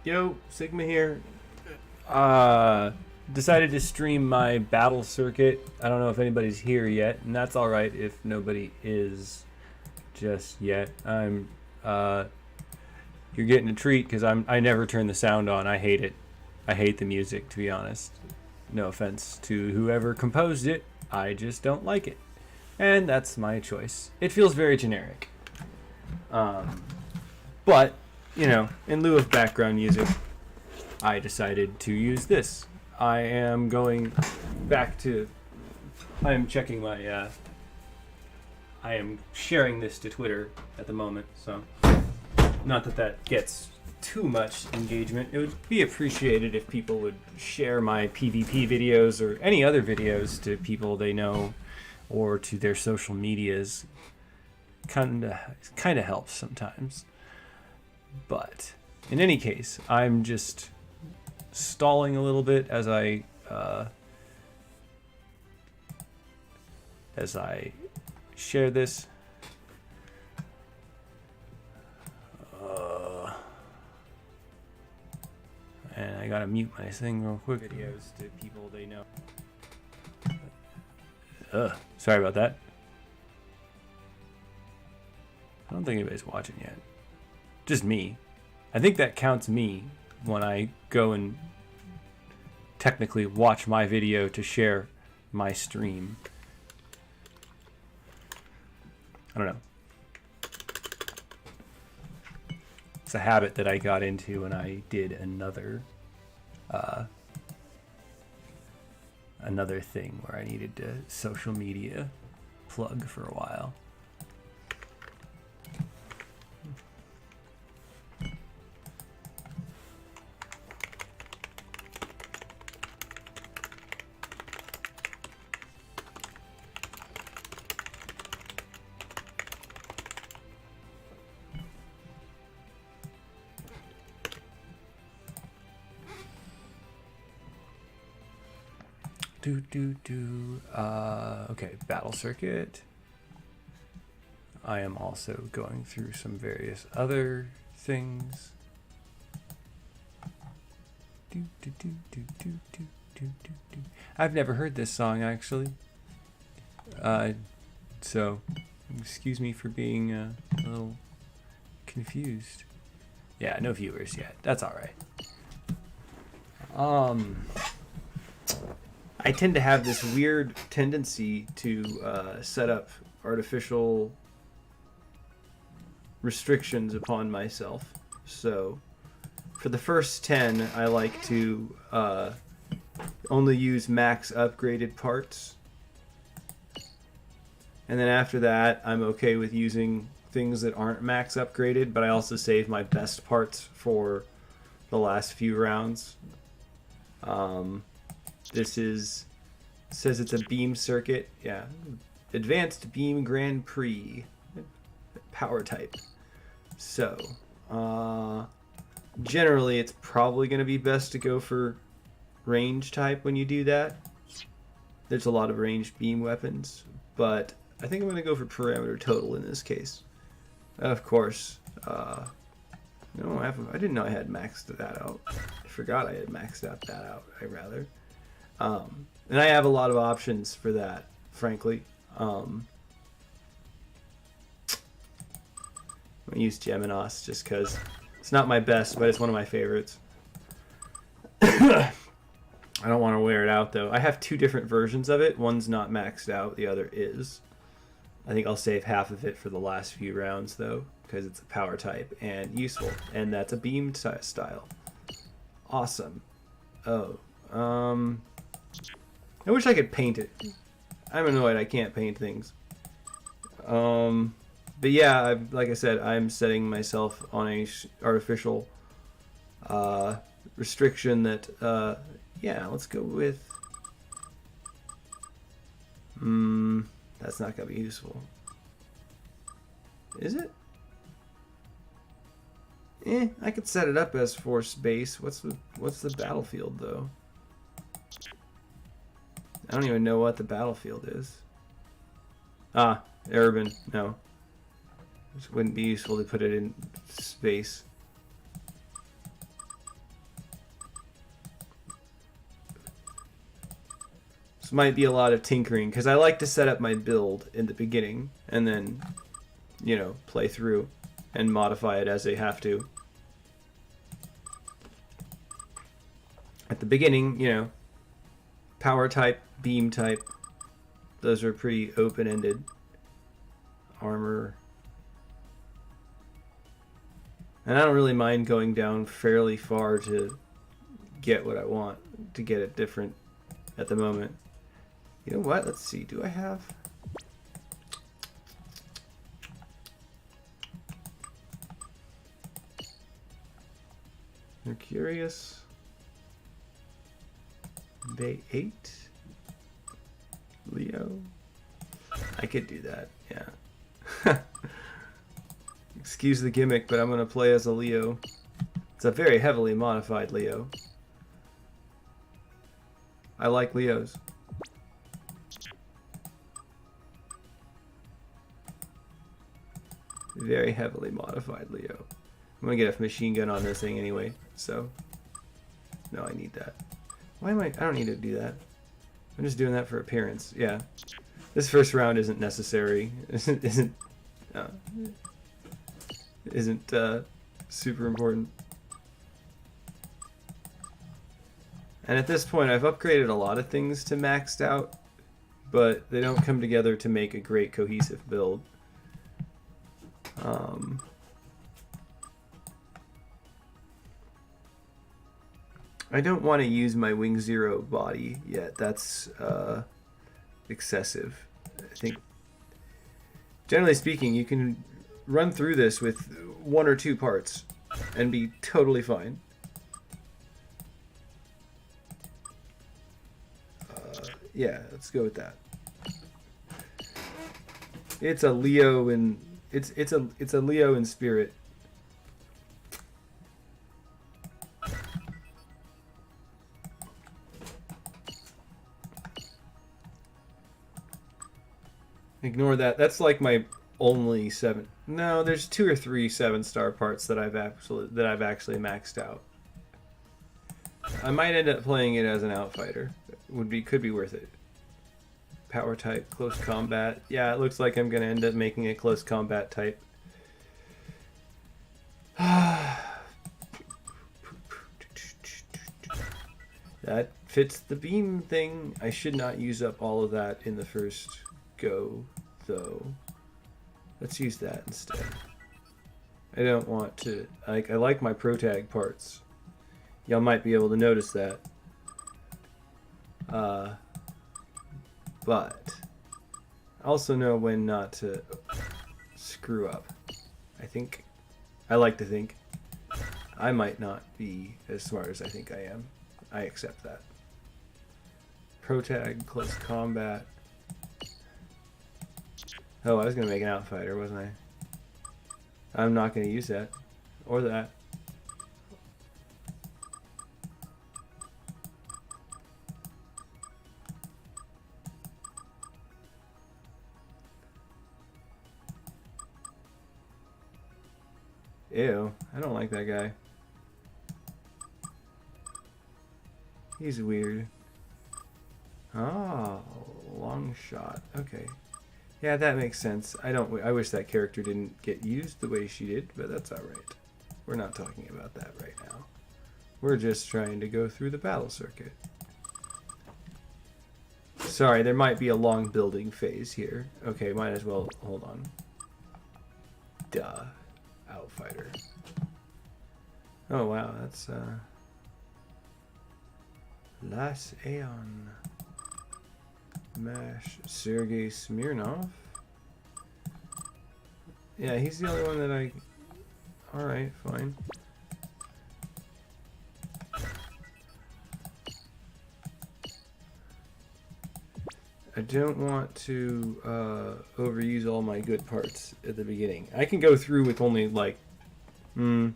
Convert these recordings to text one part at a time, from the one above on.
Yo, Sigma here. Decided to stream my battle circuit. I don't know if anybody's here yet, and that's all right if nobody is just yet. You're getting a treat because I never turn the sound on. I hate it. I hate the music, to be honest. No offense to whoever composed it. I just don't like it, and that's my choice. It feels very generic. But you know, in lieu of background music, I decided to use this. I am going back to. I am checking my. I am sharing this to Twitter at the moment, so not that that gets too much engagement. It would be appreciated if people would share my PvP videos or any other videos to people they know or to their social medias. Kind of helps sometimes. But in any case, I'm just stalling a little bit as I share this. And I gotta mute my thing real quick. Videos to people they know. Sorry about that. I don't think anybody's watching yet. Just me. I think that counts me when I go and technically watch my video to share my stream. I don't know. It's a habit that I got into when I did another thing where I needed to social media plug for a while. Okay, battle circuit. I am also going through some various other things. I've never heard this song actually. So excuse me for being a little confused. Yeah, no viewers yet. That's all right. I tend to have this weird tendency to set up artificial restrictions upon myself. So for the first 10, I like to only use max upgraded parts. And then after that, I'm okay with using things that aren't max upgraded, but I also save my best parts for the last few rounds. This says it's a beam circuit. Yeah. Advanced Beam Grand Prix. Power type. So, generally it's probably going to be best to go for range type when you do that. There's a lot of ranged beam weapons, but I think I'm going to go for parameter total in this case. Of course, no, I didn't know I had maxed that out. I forgot I had maxed out that out, rather. And I have a lot of options for that, frankly. I'm going to use Geminos just because it's not my best, but it's one of my favorites. I don't want to wear it out, though. I have two different versions of it. One's not maxed out, the other is. I think I'll save half of it for the last few rounds, though, because it's a power type and useful. And that's a beam style. Awesome. Oh, I wish I could paint it. I'm annoyed I can't paint things. But yeah, like I said, I'm setting myself on a artificial restriction that, yeah, let's go with... that's not going to be useful. Is it? I could set it up as force base. What's the battlefield, though? I don't even know what the battlefield is. Ah, urban. No. This wouldn't be useful to put it in space. might be a lot of tinkering, because I like to set up my build in the beginning and then, you know, play through and modify it as I have to. At the beginning, you know, power type, beam type, those are pretty open-ended. Armor. And I don't really mind going down fairly far to get what I want, to get it different at the moment. You know what? Let's see. Do I have... Mercurius. Bay 8. Leo. I could do that, yeah. Excuse the gimmick, but I'm going to play as a Leo. It's a very heavily modified Leo. I like Leos. Very heavily modified Leo. I'm going to get a machine gun on this thing anyway, so... No, I need that. Why am I don't need to do that. I'm just doing that for appearance, yeah. This first round isn't necessary. Isn't super important. And at this point, I've upgraded a lot of things to maxed out, but they don't come together to make a great cohesive build. I don't want to use my Wing Zero body yet. That's excessive. I think, generally speaking, you can run through this with 1 or 2 parts and be totally fine. Yeah, let's go with that. It's a Leo in it's a Leo in spirit. Ignore that. That's like my only 7. No, there's 2 or 3 7-star parts that I've actually maxed out. I might end up playing it as an outfighter. Could be worth it. Power type, close combat. Yeah, it looks like I'm gonna end up making a close combat type. That fits the beam thing. I should not use up all of that in the first go, though. Let's use that instead. I don't want to... I like my protag parts. Y'all might be able to notice that. But I also know when not to screw up. I like to think. I might not be as smart as I think I am. I accept that. Protag, close combat. Oh, I was going to make an outfighter, wasn't I? I'm not going to use that. Or that. Ew, I don't like that guy. He's weird. Oh, long shot. Okay. Yeah, that makes sense. I wish that character didn't get used the way she did, but that's alright. We're not talking about that right now. We're just trying to go through the battle circuit. Sorry, there might be a long building phase here. Okay, might as well hold on. Duh. Outfighter. Oh wow, that's Las Aeon. Mash Sergei Smirnov. Yeah, he's the only one that I... Alright, fine. I don't want to overuse all my good parts at the beginning. I can go through with only like 2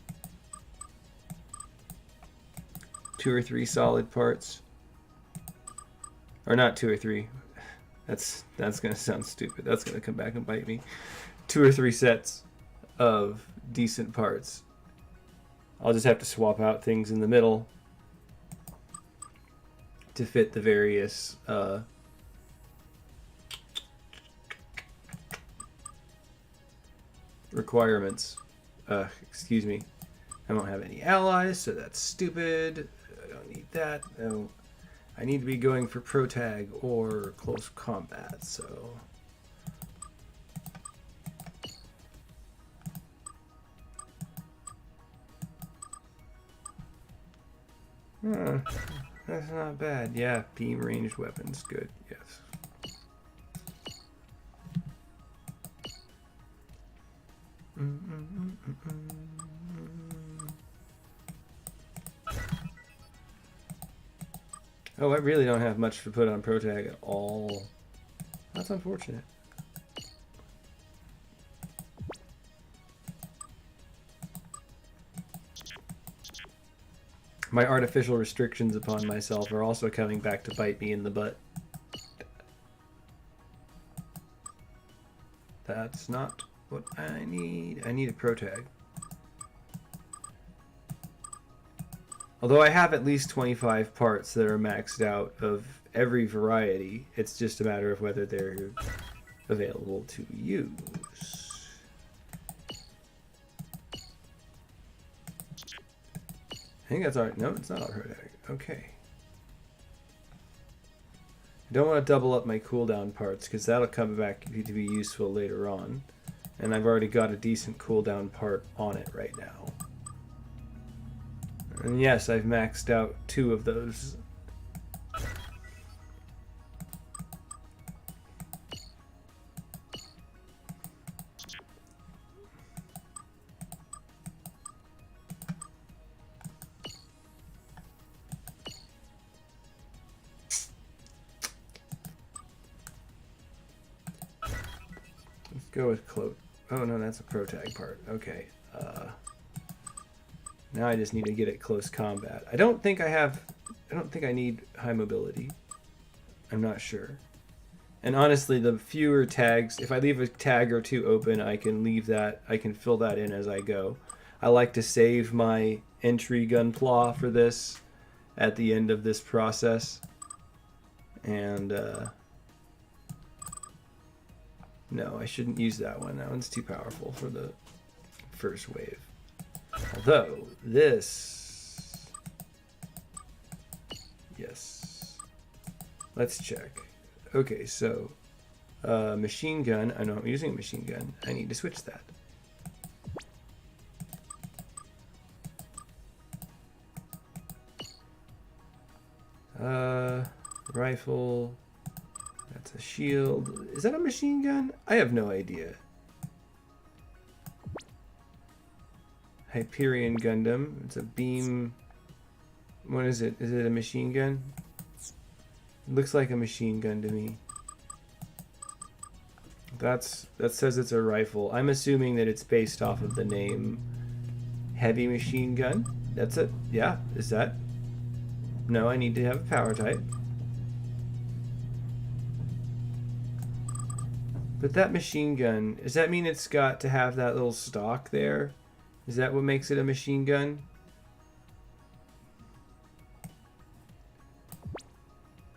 or 3 solid parts. Or not 2 or 3. That's gonna sound stupid. That's gonna come back and bite me. 2 or 3 sets of decent parts. I'll just have to swap out things in the middle to fit the various requirements. Excuse me. I don't have any allies, so that's stupid. I don't need that. No. I need to be going for protag or close combat, so... That's not bad. Yeah, beam ranged weapons. Good, yes. Oh, I really don't have much to put on protag at all. That's unfortunate. My artificial restrictions upon myself are also coming back to bite me in the butt. That's not what I need. I need a protag. Although I have at least 25 parts that are maxed out of every variety, it's just a matter of whether they're available to use. I think that's our... No, it's not our protag. Okay. I don't want to double up my cooldown parts because that'll come back to be useful later on. And I've already got a decent cooldown part on it right now. And yes, I've maxed out 2 of those. Let's go with cloak. Oh no, that's a protag part. Okay. Now I just need to get it close combat. I don't think I need high mobility. I'm not sure. And honestly, the fewer tags, if I leave a tag or 2 open, I can leave that, I can fill that in as I go. I like to save my entry gunpla for this at the end of this process. And, no, I shouldn't use that one. That one's too powerful for the first wave. Although, this... Yes. Let's check. Okay, so... machine gun. I know I'm using a machine gun. I need to switch that. Rifle... That's a shield. Is that a machine gun? I have no idea. Hyperion Gundam. It's a beam. What is it? Is it a machine gun? It looks like a machine gun to me. That says it's a rifle. I'm assuming that it's based off of the name Heavy Machine Gun. That's it. Yeah. Is that? No, I need to have a power type. But that machine gun, does that mean it's got to have that little stock there? Is that what makes it a machine gun?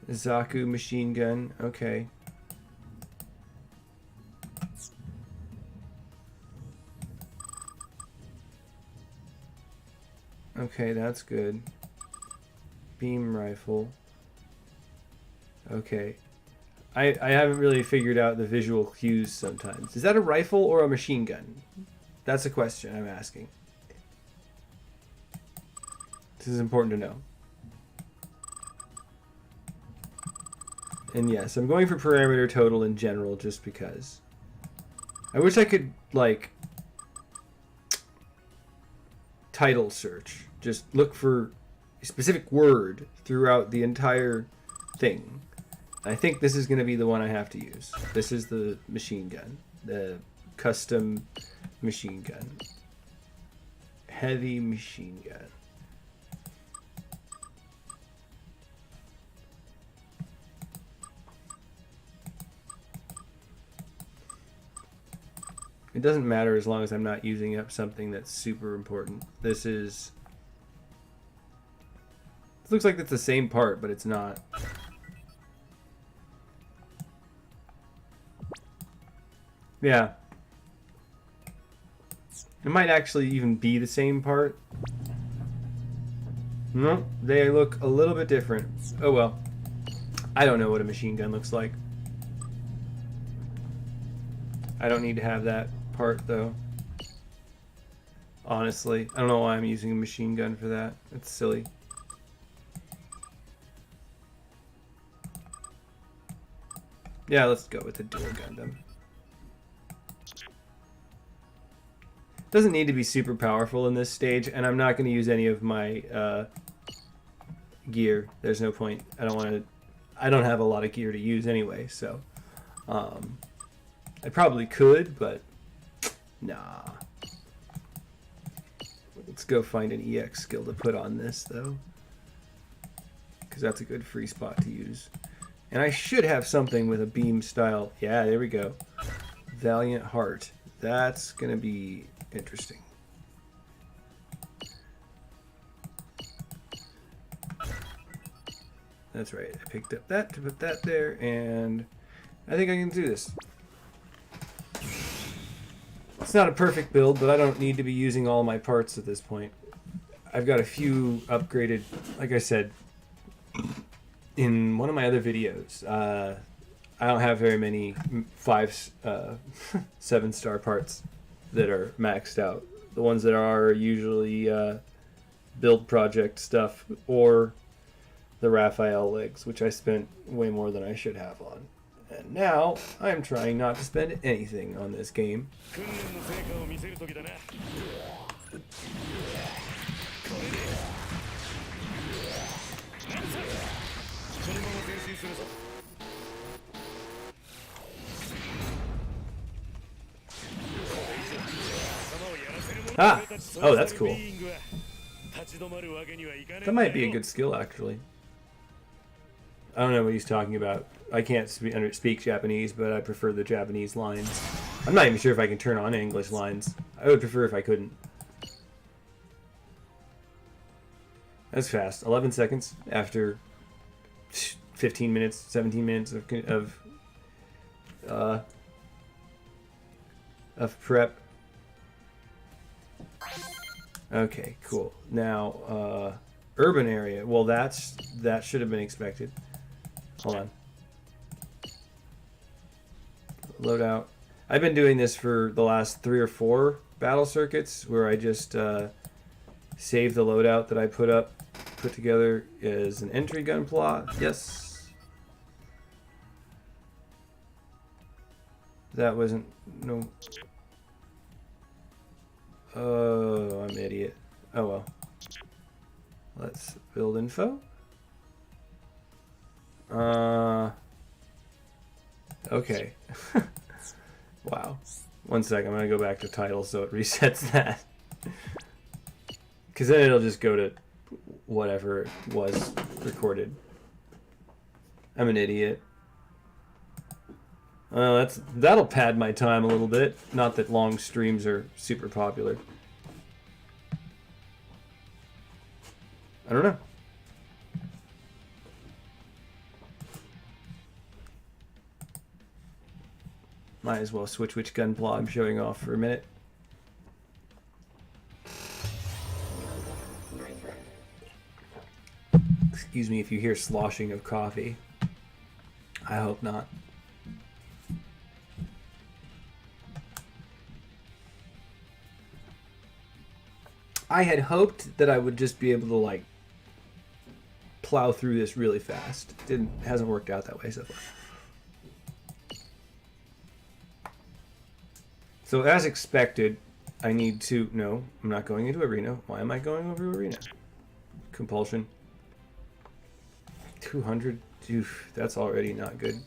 Zaku machine gun. Okay. Okay, that's good. Beam rifle. Okay. I haven't really figured out the visual cues sometimes. Is that a rifle or a machine gun? That's a question I'm asking. This is important to know. And yes, I'm going for parameter total in general just because. I wish I could, like, title search. Just look for a specific word throughout the entire thing. I think this is going to be the one I have to use. This is the machine gun. The custom machine gun. Heavy machine gun. It doesn't matter as long as I'm not using up something that's super important. This looks like it's the same part, but it's not. Yeah. It might actually even be the same part. No, they look a little bit different. Oh well. I don't know what a machine gun looks like. I don't need to have that part though. Honestly, I don't know why I'm using a machine gun for that. It's silly. Yeah, let's go with the dual Gundam. Doesn't need to be super powerful in this stage, and I'm not going to use any of my gear. There's no point. I don't want to. I don't have a lot of gear to use anyway, so I probably could, but nah. Let's go find an EX skill to put on this though, because that's a good free spot to use. And I should have something with a beam style. Yeah, there we go. Valiant Heart. That's gonna be interesting. That's right. I picked up that to put that there, and I think I can do this. It's not a perfect build, but I don't need to be using all my parts at this point. I've got a few upgraded, like I said, in one of my other videos. I don't have very many 7-star parts that are maxed out. The ones that are usually build project stuff or the Raphael legs, which I spent way more than I should have on. And now I'm trying not to spend anything on this game. Ah! Oh, that's cool. That might be a good skill, actually. I don't know what he's talking about. I can't speak Japanese, but I prefer the Japanese lines. I'm not even sure if I can turn on English lines. I would prefer if I couldn't. That's fast. 11 seconds after 15 minutes, 17 minutes of prep. Okay, cool. Now, urban area. Well, that should have been expected. Hold on. Loadout. I've been doing this for the last 3 or 4 battle circuits where I just save the loadout that I put together as an entry gun plot. Yes. That wasn't no. Oh, I'm an idiot. Oh well. Let's build info. Okay. Wow. 1 second, I'm gonna go back to title so it resets that. Because then it'll just go to whatever was recorded. I'm an idiot. That'll pad my time a little bit. Not that long streams are super popular. I don't know. Might as well switch which gun plot I'm showing off for a minute. Excuse me if you hear sloshing of coffee. I hope not. I had hoped that I would just be able to like plow through this really fast. Hasn't worked out that way so far. So as expected, I need to... No, I'm not going into arena. Why am I going over arena? Compulsion. 200? Oof, that's already not good.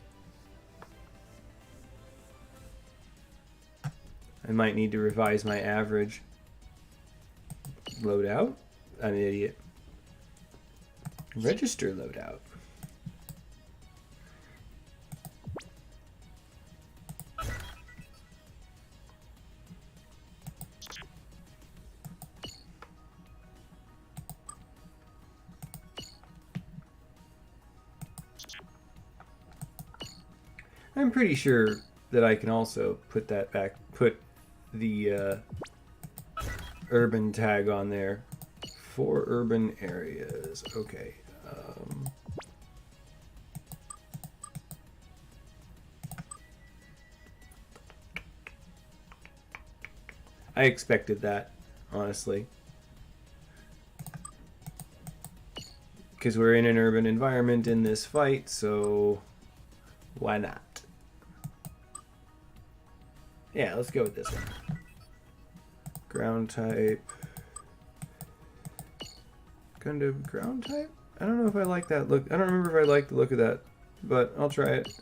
I might need to revise my average. Loadout? I'm an idiot. Register loadout. I'm pretty sure that I can also put that back, put the urban tag on there. 4 urban areas. Okay. I expected that, honestly. Because we're in an urban environment in this fight, so why not? Yeah, let's go with this one. Ground type. Gundam ground type? I don't know if I like that look. I don't remember if I like the look of that, but I'll try it.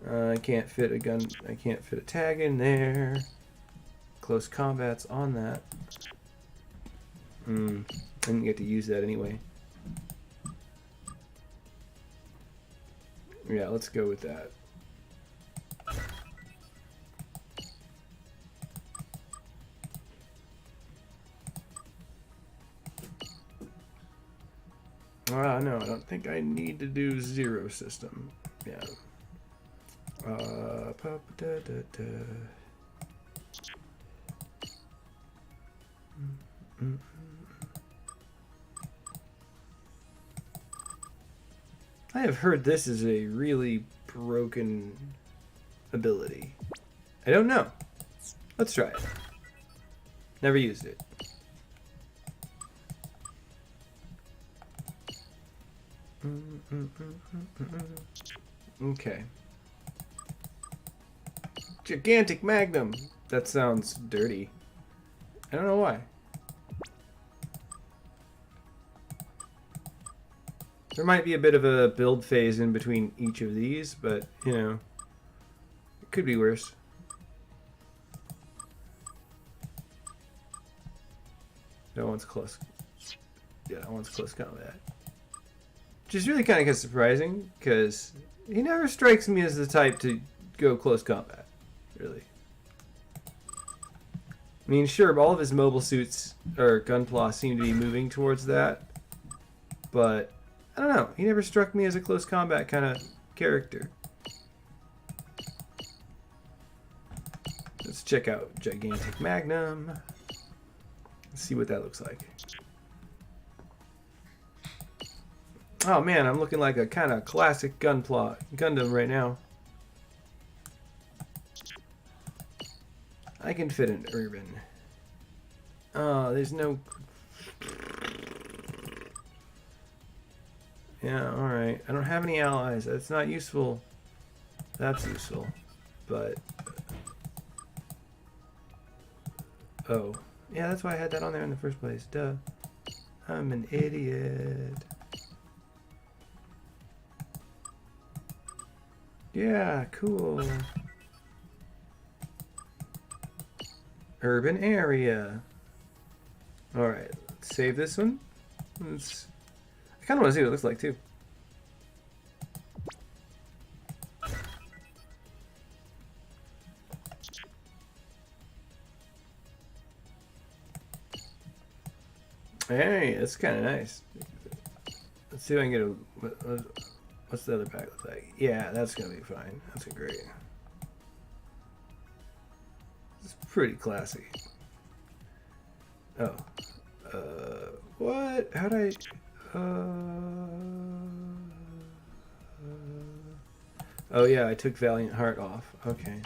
I can't fit a gun. I can't fit a tag in there. Close combat's on that. I didn't get to use that anyway. Yeah, let's go with that. No, I don't think I need to do 0 system. Yeah. I have heard this is a really broken ability. I don't know. Let's try it. Never used it. Okay. Gigantic Magnum. That sounds dirty. I don't know why. There might be a bit of a build phase in between each of these, but, you know, it could be worse. That one's close. Yeah, that one's close combat. Which is really kind of surprising, because he never strikes me as the type to go close combat, really. I mean, sure, all of his mobile suits or gunpla seem to be moving towards that, but I don't know. He never struck me as a close combat kind of character. Let's check out Gigantic Magnum. Let's see what that looks like. Oh man, I'm looking like a kind of classic Gundam right now. I can fit an urban. Oh, there's no... Yeah, alright. I don't have any allies. That's not useful. That's useful. But... Oh. Yeah, that's why I had that on there in the first place. Duh. I'm an idiot. Yeah, cool. Urban area. Alright, let's save this one. I kind of want to see what it looks like too. Hey, that's kind of nice. Let's see if I can get a... What's the other pack look like? Yeah, that's gonna be fine. That's great. It's pretty classy. Oh. What? How'd I... Oh yeah, I took Valiant Heart off. Okay.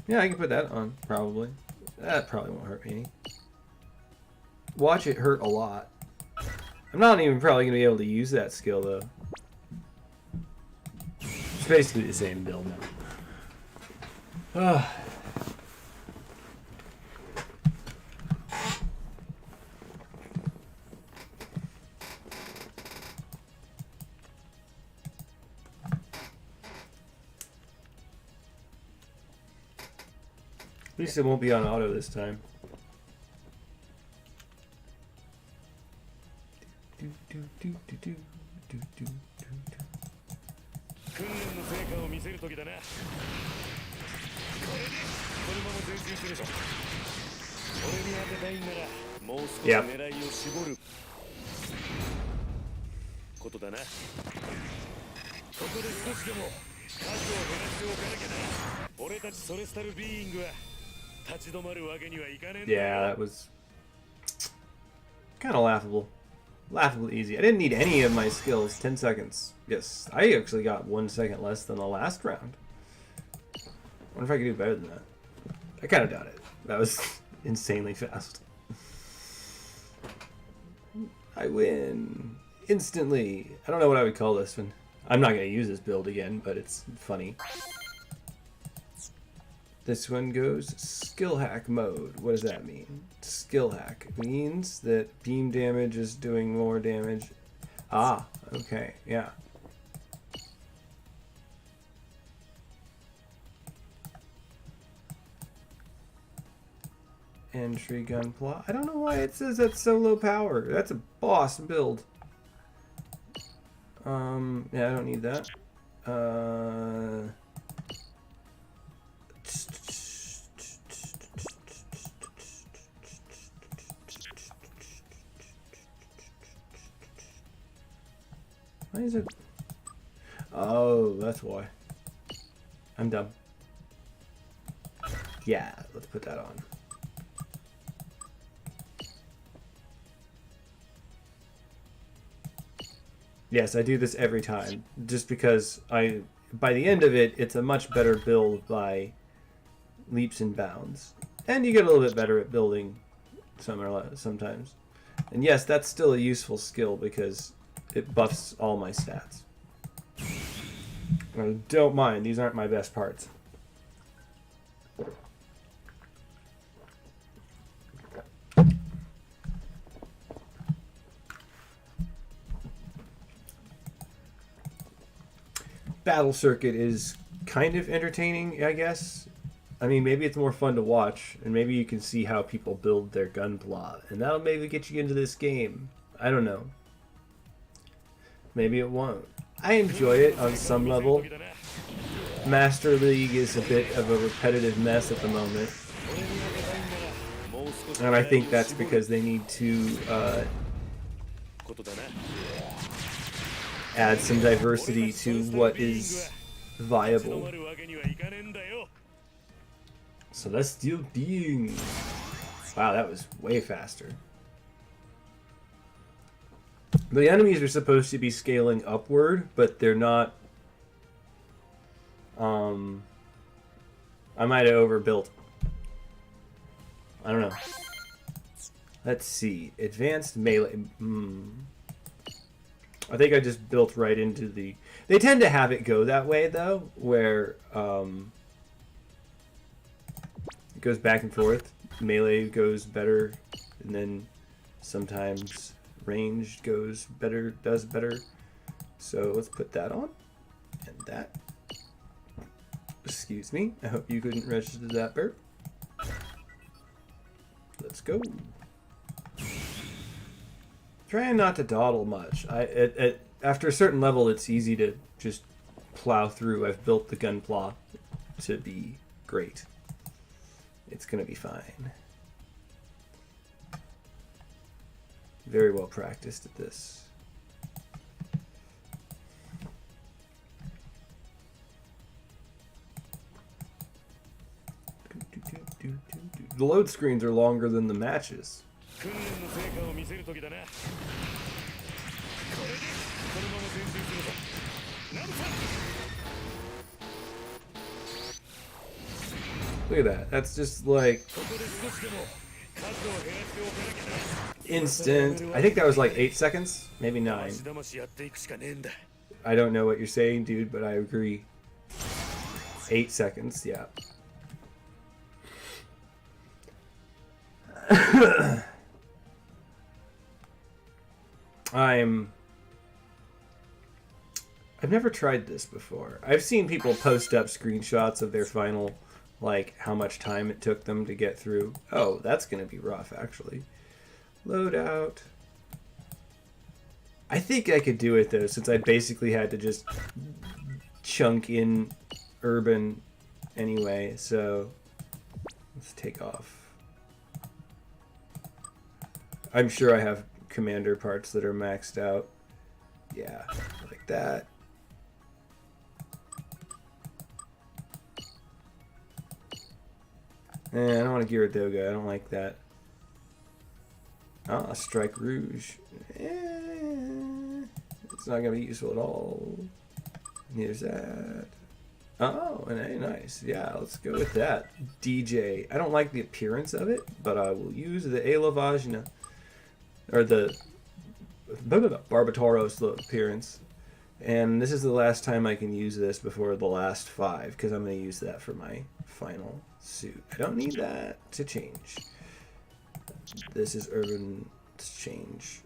Yeah, I can put that on, probably. That probably won't hurt me any. Watch it hurt a lot. I'm not even probably going to be able to use that skill, though. It's basically the same build now. At least it won't be on auto this time. Yep. Yeah, that was kind of laughable. Laughably easy. I didn't need any of my skills. 10 seconds. Yes, I actually got 1 second less than the last round. I wonder if I could do better than that. I kind of doubt it. That was insanely fast. I win. Instantly. I don't know what I would call this one. I'm not going to use this build again, but it's funny. This one goes skill hack mode. What does that mean? Skill hack means that beam damage is doing more damage. Ah, okay, yeah. Entry gun plot. I don't know why it says that's so low power. That's a boss build. Yeah, I don't need that. Why is it? Oh, that's why. I'm dumb. Yeah, let's put that on. Yes, I do this every time, just because by the end of it, it's a much better build by leaps and bounds. And you get a little bit better at building sometimes. And yes, that's still a useful skill because it buffs all my stats. I don't mind, these aren't my best parts. Battle Circuit is kind of entertaining, I guess. I mean, maybe it's more fun to watch, and maybe you can see how people build their gun plot, and that'll maybe get you into this game. I don't know. Maybe it won't. I enjoy it on some level. Master League is a bit of a repetitive mess at the moment. And I think that's because they need to add some diversity to what is viable. Celestial Beings. Wow, that was way faster. The enemies are supposed to be scaling upward, but they're not. I might have overbuilt. I don't know. Let's see. Advanced melee. I think I just built right into the... They tend to have it go that way, though, where it goes back and forth. Melee goes better, and then sometimes range goes better, does better. So let's put that on, and that. Excuse me. I hope you couldn't register that burp. Let's go. Trying not to dawdle much. After a certain level, it's easy to just plow through. I've built the gun plot to be great. It's gonna be fine. Very well practiced at this. The load screens are longer than the matches. Look at that. That's just like instant. I think that was like 8 seconds, maybe 9. I don't know what you're saying, dude, but I agree. 8 seconds, yeah. I've never tried this before. I've seen people post up screenshots of their final, like, how much time it took them to get through. Oh, that's gonna be rough, actually. Loadout. I think I could do it, though, since I basically had to just chunk in urban anyway, so let's take off. I'm sure I have commander parts that are maxed out. Yeah, like that. I don't want to Gyaradoga. I don't like that. Ah, Strike Rouge. It's not going to be useful at all. Here's that. Oh, and nice. Yeah, let's go with that. DJ. I don't like the appearance of it, but I will use the Elavagina. Or the Barbatoros appearance. And this is the last time I can use this before the last 5, because I'm going to use that for my final suit. I don't need that to change. This is Urban Change.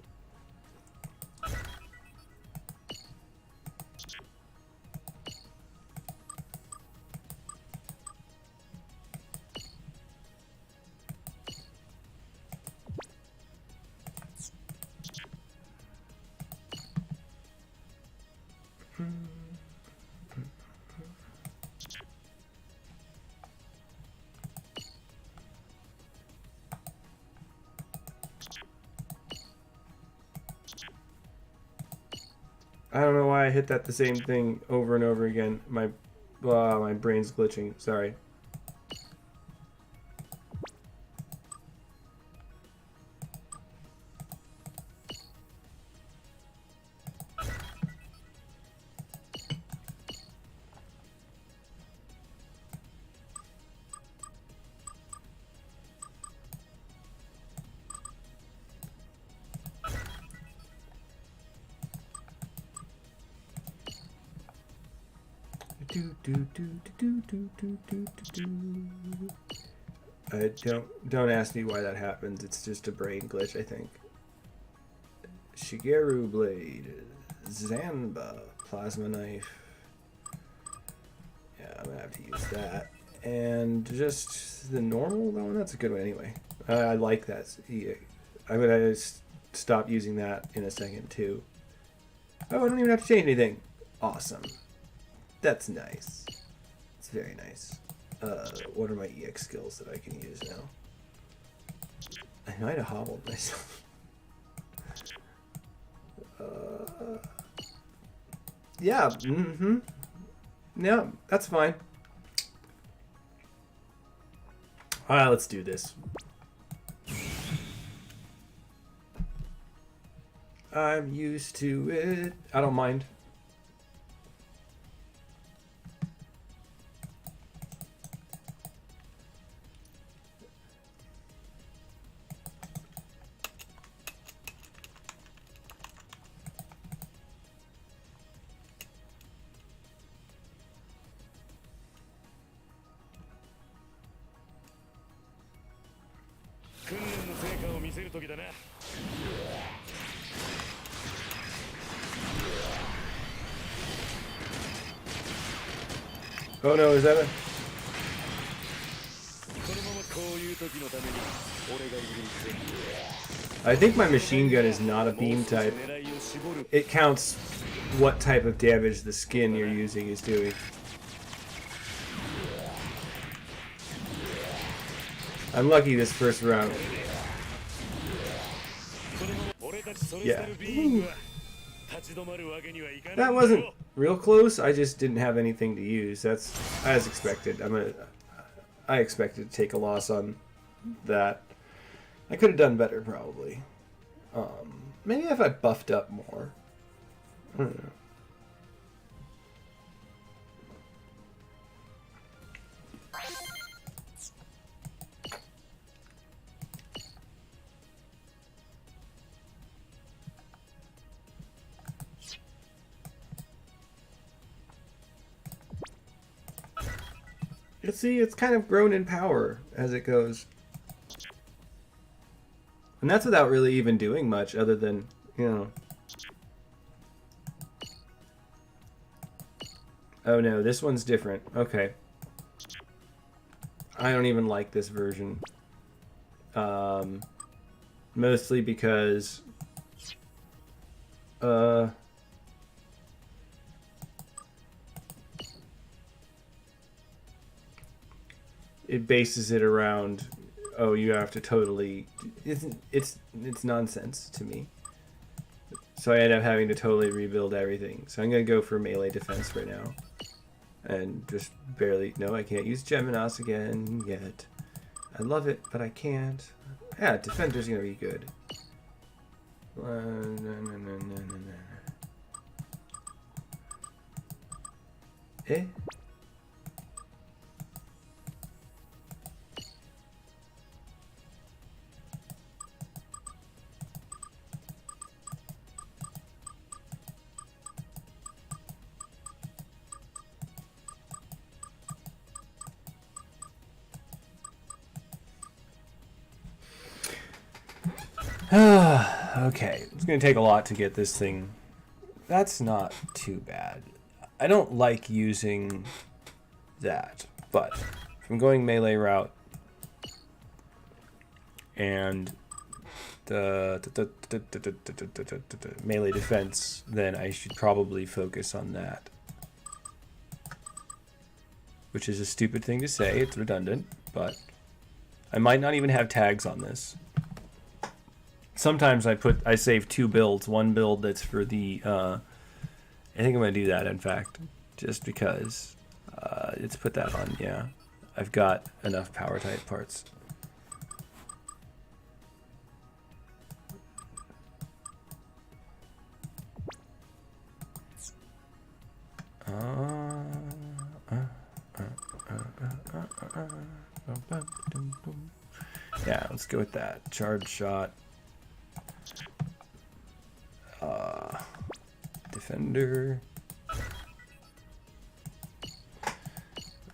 I don't know why I hit that the same thing over and over again. My brain's glitching. Sorry. Don't ask me why that happens. It's just a brain glitch, I think. Shigeru Blade, Zanba, Plasma Knife. Yeah, I'm gonna have to use that. And just the normal one. That's a good one anyway. I like that. I'm gonna stop using that in a second too. Oh, I don't even have to change anything. Awesome. That's nice. It's very nice. What are my EX skills that I can use now? I might have hobbled myself. Yeah, yeah, that's fine. Alright, let's do this. I'm used to it. I don't mind. Oh no, is that a... I think my machine gun is not a beam type. It counts what type of damage the skin you're using is doing. I'm lucky this first round. Yeah. Ooh. That wasn't real close. I just didn't have anything to use. That's as expected. I expected to take a loss on that. I could have done better probably. Maybe if I buffed up more. I don't know. See, it's kind of grown in power as it goes. And that's without really even doing much other than, you know... Oh no, this one's different. Okay. I don't even like this version. Mostly because... it bases it around oh, you have to totally, it's nonsense to me. So I end up having to totally rebuild everything. So I'm going to go for melee defense right now. And just barely, no, I can't use Geminos again yet. I love it, but I can't. Yeah, defender's going to be good. Eh? Okay, it's going to take a lot to get this thing. That's not too bad. I don't like using that, but if I'm going melee route and the melee defense, then I should probably focus on that. Which is a stupid thing to say, it's redundant, but I might not even have tags on this. Sometimes I save two builds. One build that's for the I think I'm gonna do that, in fact, just because let's put that on. Yeah, I've got enough power type parts. Yeah, let's go with that. Charge shot. Defender.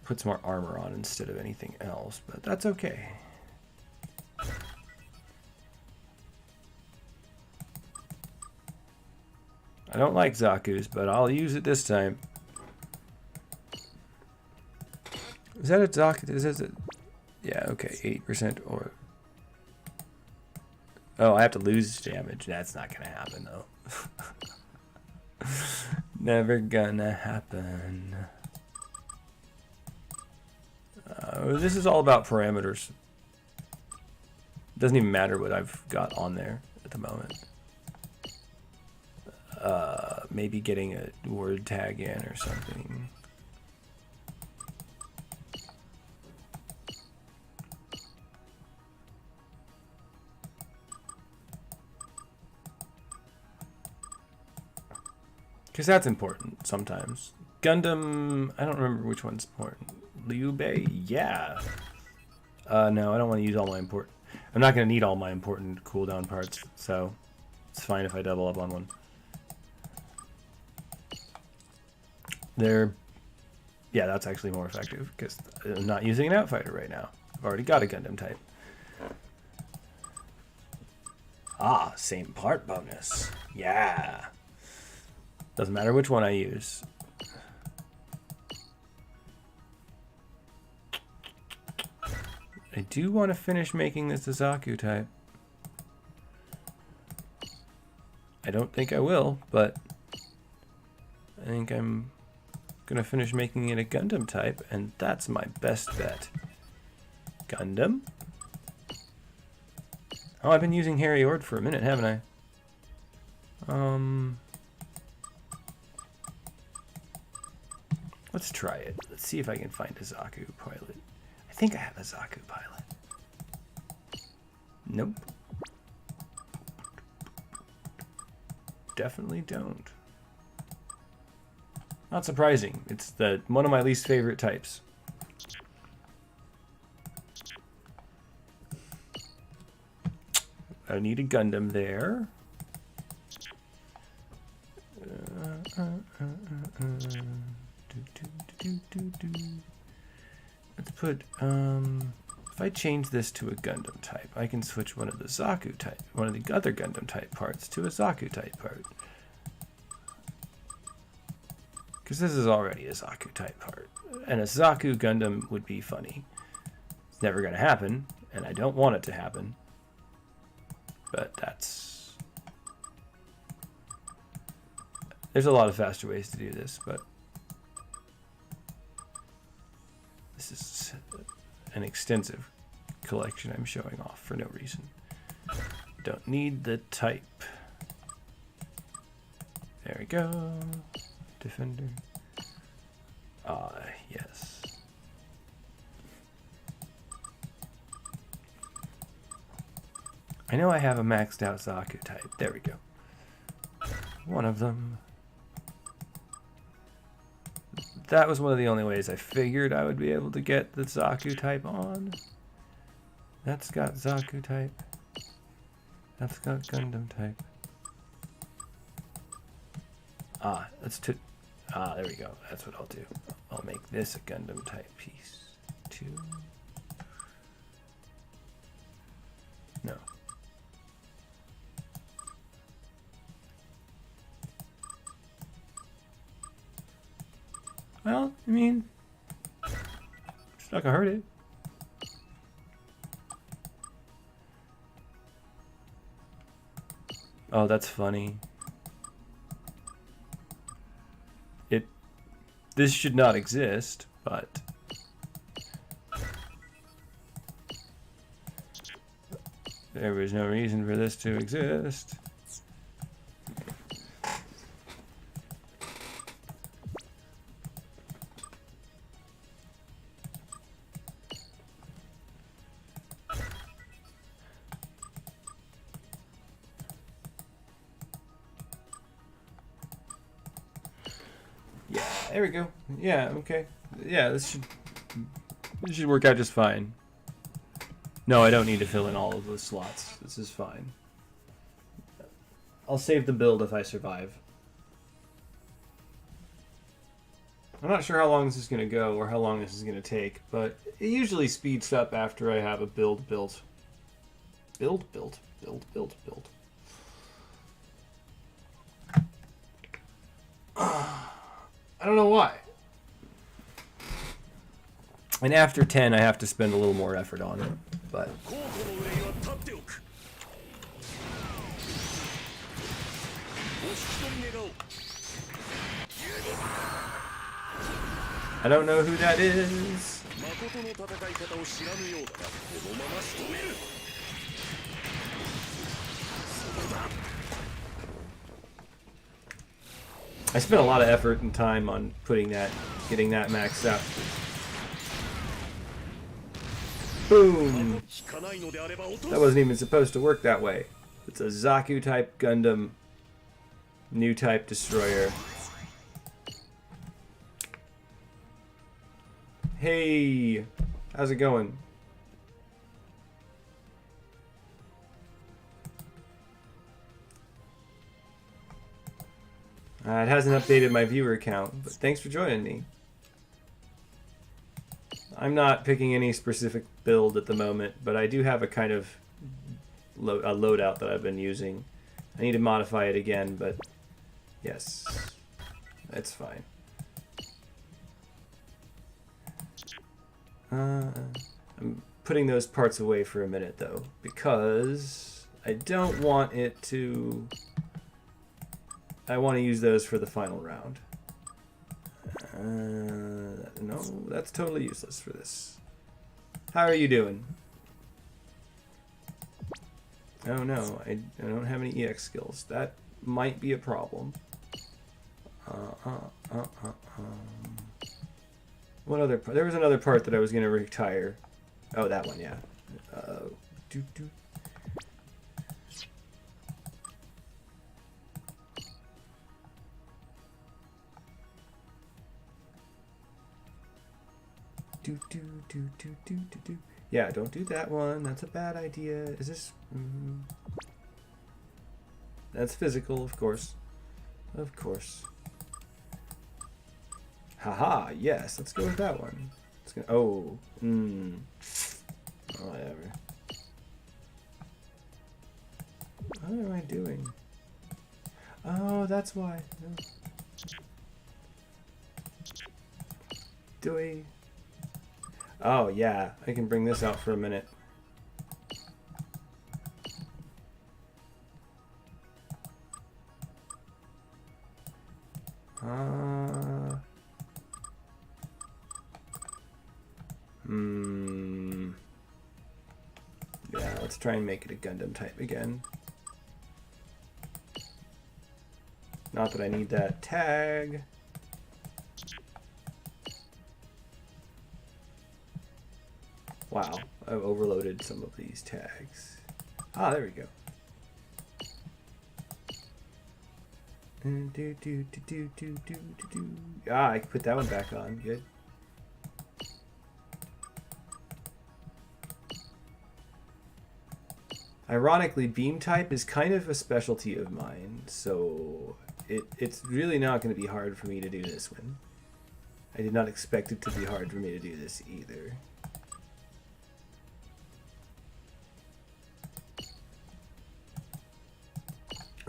Puts more armor on instead of anything else, but that's okay. I don't like Zaku's, but I'll use it this time. Is that a Zaku? Is that a... Yeah, okay, 8% or... Oh, I have to lose damage. That's not gonna happen, though. Never gonna happen. This is all about parameters. It doesn't even matter what I've got on there at the moment. Maybe getting a word tag in or something. Because that's important sometimes. Gundam, I don't remember which one's important. Liu Bei, yeah. No, I don't want to use all my important. I'm not going to need all my important cooldown parts, so it's fine if I double up on one. Yeah, that's actually more effective because I'm not using an Outfighter right now. I've already got a Gundam type. Ah, same part bonus. Yeah. Doesn't matter which one I use. I do want to finish making this a Zaku type. I don't think I will, but I think I'm gonna finish making it a Gundam type, and that's my best bet. Gundam? Oh, I've been using Harry Ord for a minute, haven't I? Let's try it. Let's see if I can find a Zaku pilot. I think I have a Zaku pilot. Nope. Definitely don't. Not surprising. It's one of my least favorite types. I need a Gundam there. Let's put, if I change this to a Gundam type, I can switch one of the Zaku type, one of the other Gundam type parts to a Zaku type part. Because this is already a Zaku type part. And a Zaku Gundam would be funny. It's never going to happen, and I don't want it to happen. But that's... There's a lot of faster ways to do this, but... This is an extensive collection I'm showing off for no reason. Don't need the type. There we go. Defender. Ah, yes. I know I have a maxed out Zaku type. There we go. One of them. That was one of the only ways I figured I would be able to get the Zaku type on. That's got Zaku type. That's got Gundam type. Ah, there we go. That's what I'll do. I'll make this a Gundam type piece. 2. No. Well, I mean, it's not gonna hurt it. Oh, that's funny. This should not exist, but there was no reason for this to exist. There we go. Yeah, okay. Yeah, this should work out just fine. No, I don't need to fill in all of those slots. This is fine. I'll save the build if I survive. I'm not sure how long this is going to go or how long this is going to take, but it usually speeds up after I have a build built. Build. I don't know why. And after 10, I have to spend a little more effort on it, but... I don't know who that is. I spent a lot of effort and time on getting that maxed out. Boom! That wasn't even supposed to work that way. It's a Zaku type Gundam, new type destroyer. Hey, how's it going? It hasn't updated my viewer count, but thanks for joining me. I'm not picking any specific build at the moment, but I do have a kind of a loadout that I've been using. I need to modify it again, but yes, it's fine. I'm putting those parts away for a minute, though, because I don't want it to... I want to use those for the final round. No, that's totally useless for this. How are you doing? Oh no, I don't have any EX skills. That might be a problem. What other part? There was another part that I was going to retire. Oh, that one, yeah. Yeah, don't do that one. That's a bad idea. Is this... That's physical, of course. Of course. Haha, yes. Let's go with that one. It's gonna... Oh. Whatever. What am I doing? Oh, that's why. Do we... Oh, yeah. I can bring this out for a minute. let's try and make it a Gundam type again. Not that I need that tag. Wow, I've overloaded some of these tags. Ah, there we go. Ah, I can put that one back on. Good. Ironically, beam type is kind of a specialty of mine, so it's really not going to be hard for me to do this one. I did not expect it to be hard for me to do this either.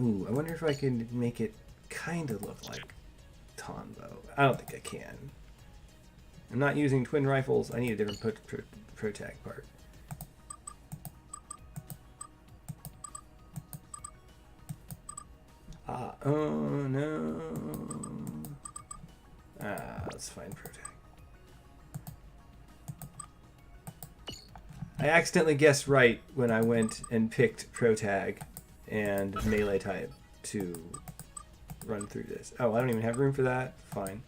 Ooh, I wonder if I can make it kind of look like Tonbo. I don't think I can. I'm not using twin rifles. I need a different protag part. Oh no. Let's find protag. I accidentally guessed right when I went and picked protag and melee type to run through this. Oh, I don't even have room for that? Fine.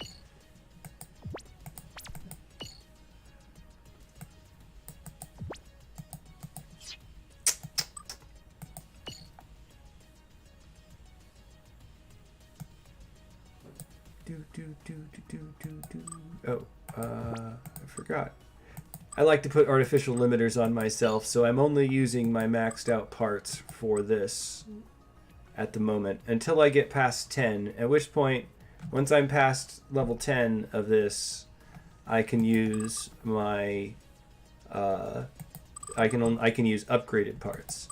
Oh, I forgot. I like to put artificial limiters on myself, so I'm only using my maxed out parts for this at the moment until I get past 10, at which point, once I'm past level 10 of this, I can use my I can use upgraded parts.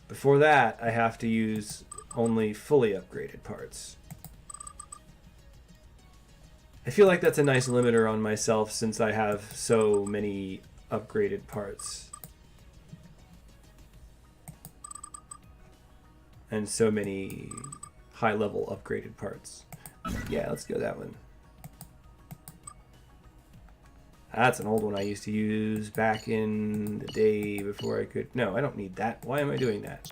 Before that, I have to use only fully upgraded parts. I feel like that's a nice limiter on myself since I have so many upgraded parts. And so many high-level upgraded parts. Yeah, let's go that one. That's an old one I used to use back in the day before I could... No, I don't need that. Why am I doing that?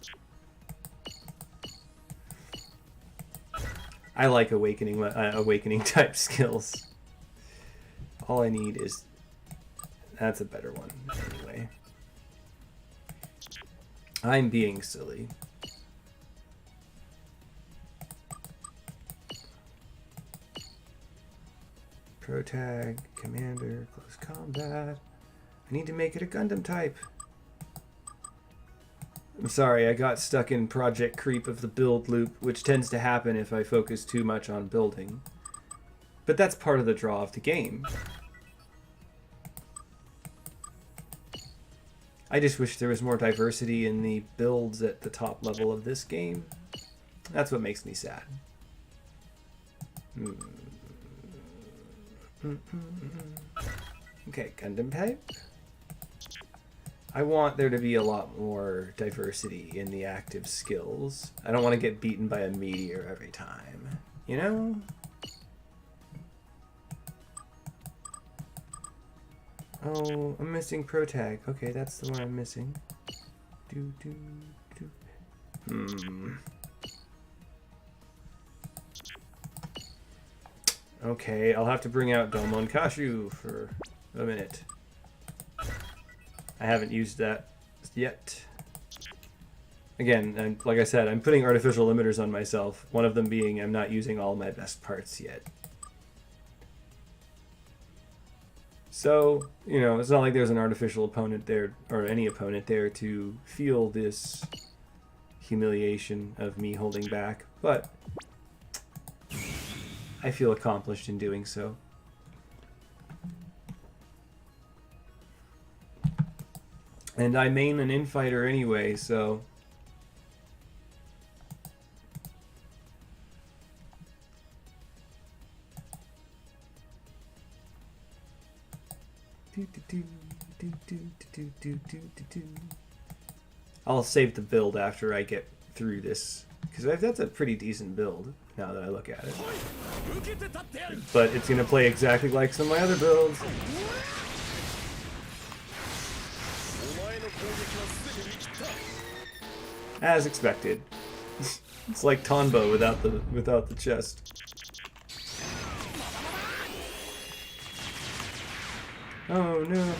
I like awakening type skills. All I need is... That's a better one, anyway. I'm being silly. Protag, commander, close combat. I need to make it a Gundam type. I'm sorry, I got stuck in project creep of the build loop, which tends to happen if I focus too much on building. But that's part of the draw of the game. I just wish there was more diversity in the builds at the top level of this game. That's what makes me sad. Okay, Gundam type. I want there to be a lot more diversity in the active skills. I don't want to get beaten by a meteor every time, you know? Oh, I'm missing protag. Okay, that's the one I'm missing. Okay, I'll have to bring out Domon Kashu for a minute. I haven't used that yet. Again, and like I said, I'm putting artificial limiters on myself. One of them being I'm not using all my best parts yet. So, you know, it's not like there's an artificial opponent there, or any opponent there to feel this humiliation of me holding back, but I feel accomplished in doing so. And I main an infighter anyway, so... I'll save the build after I get through this, because that's a pretty decent build, now that I look at it. But it's going to play exactly like some of my other builds. As expected. It's like Tonbo without the chest. Oh no.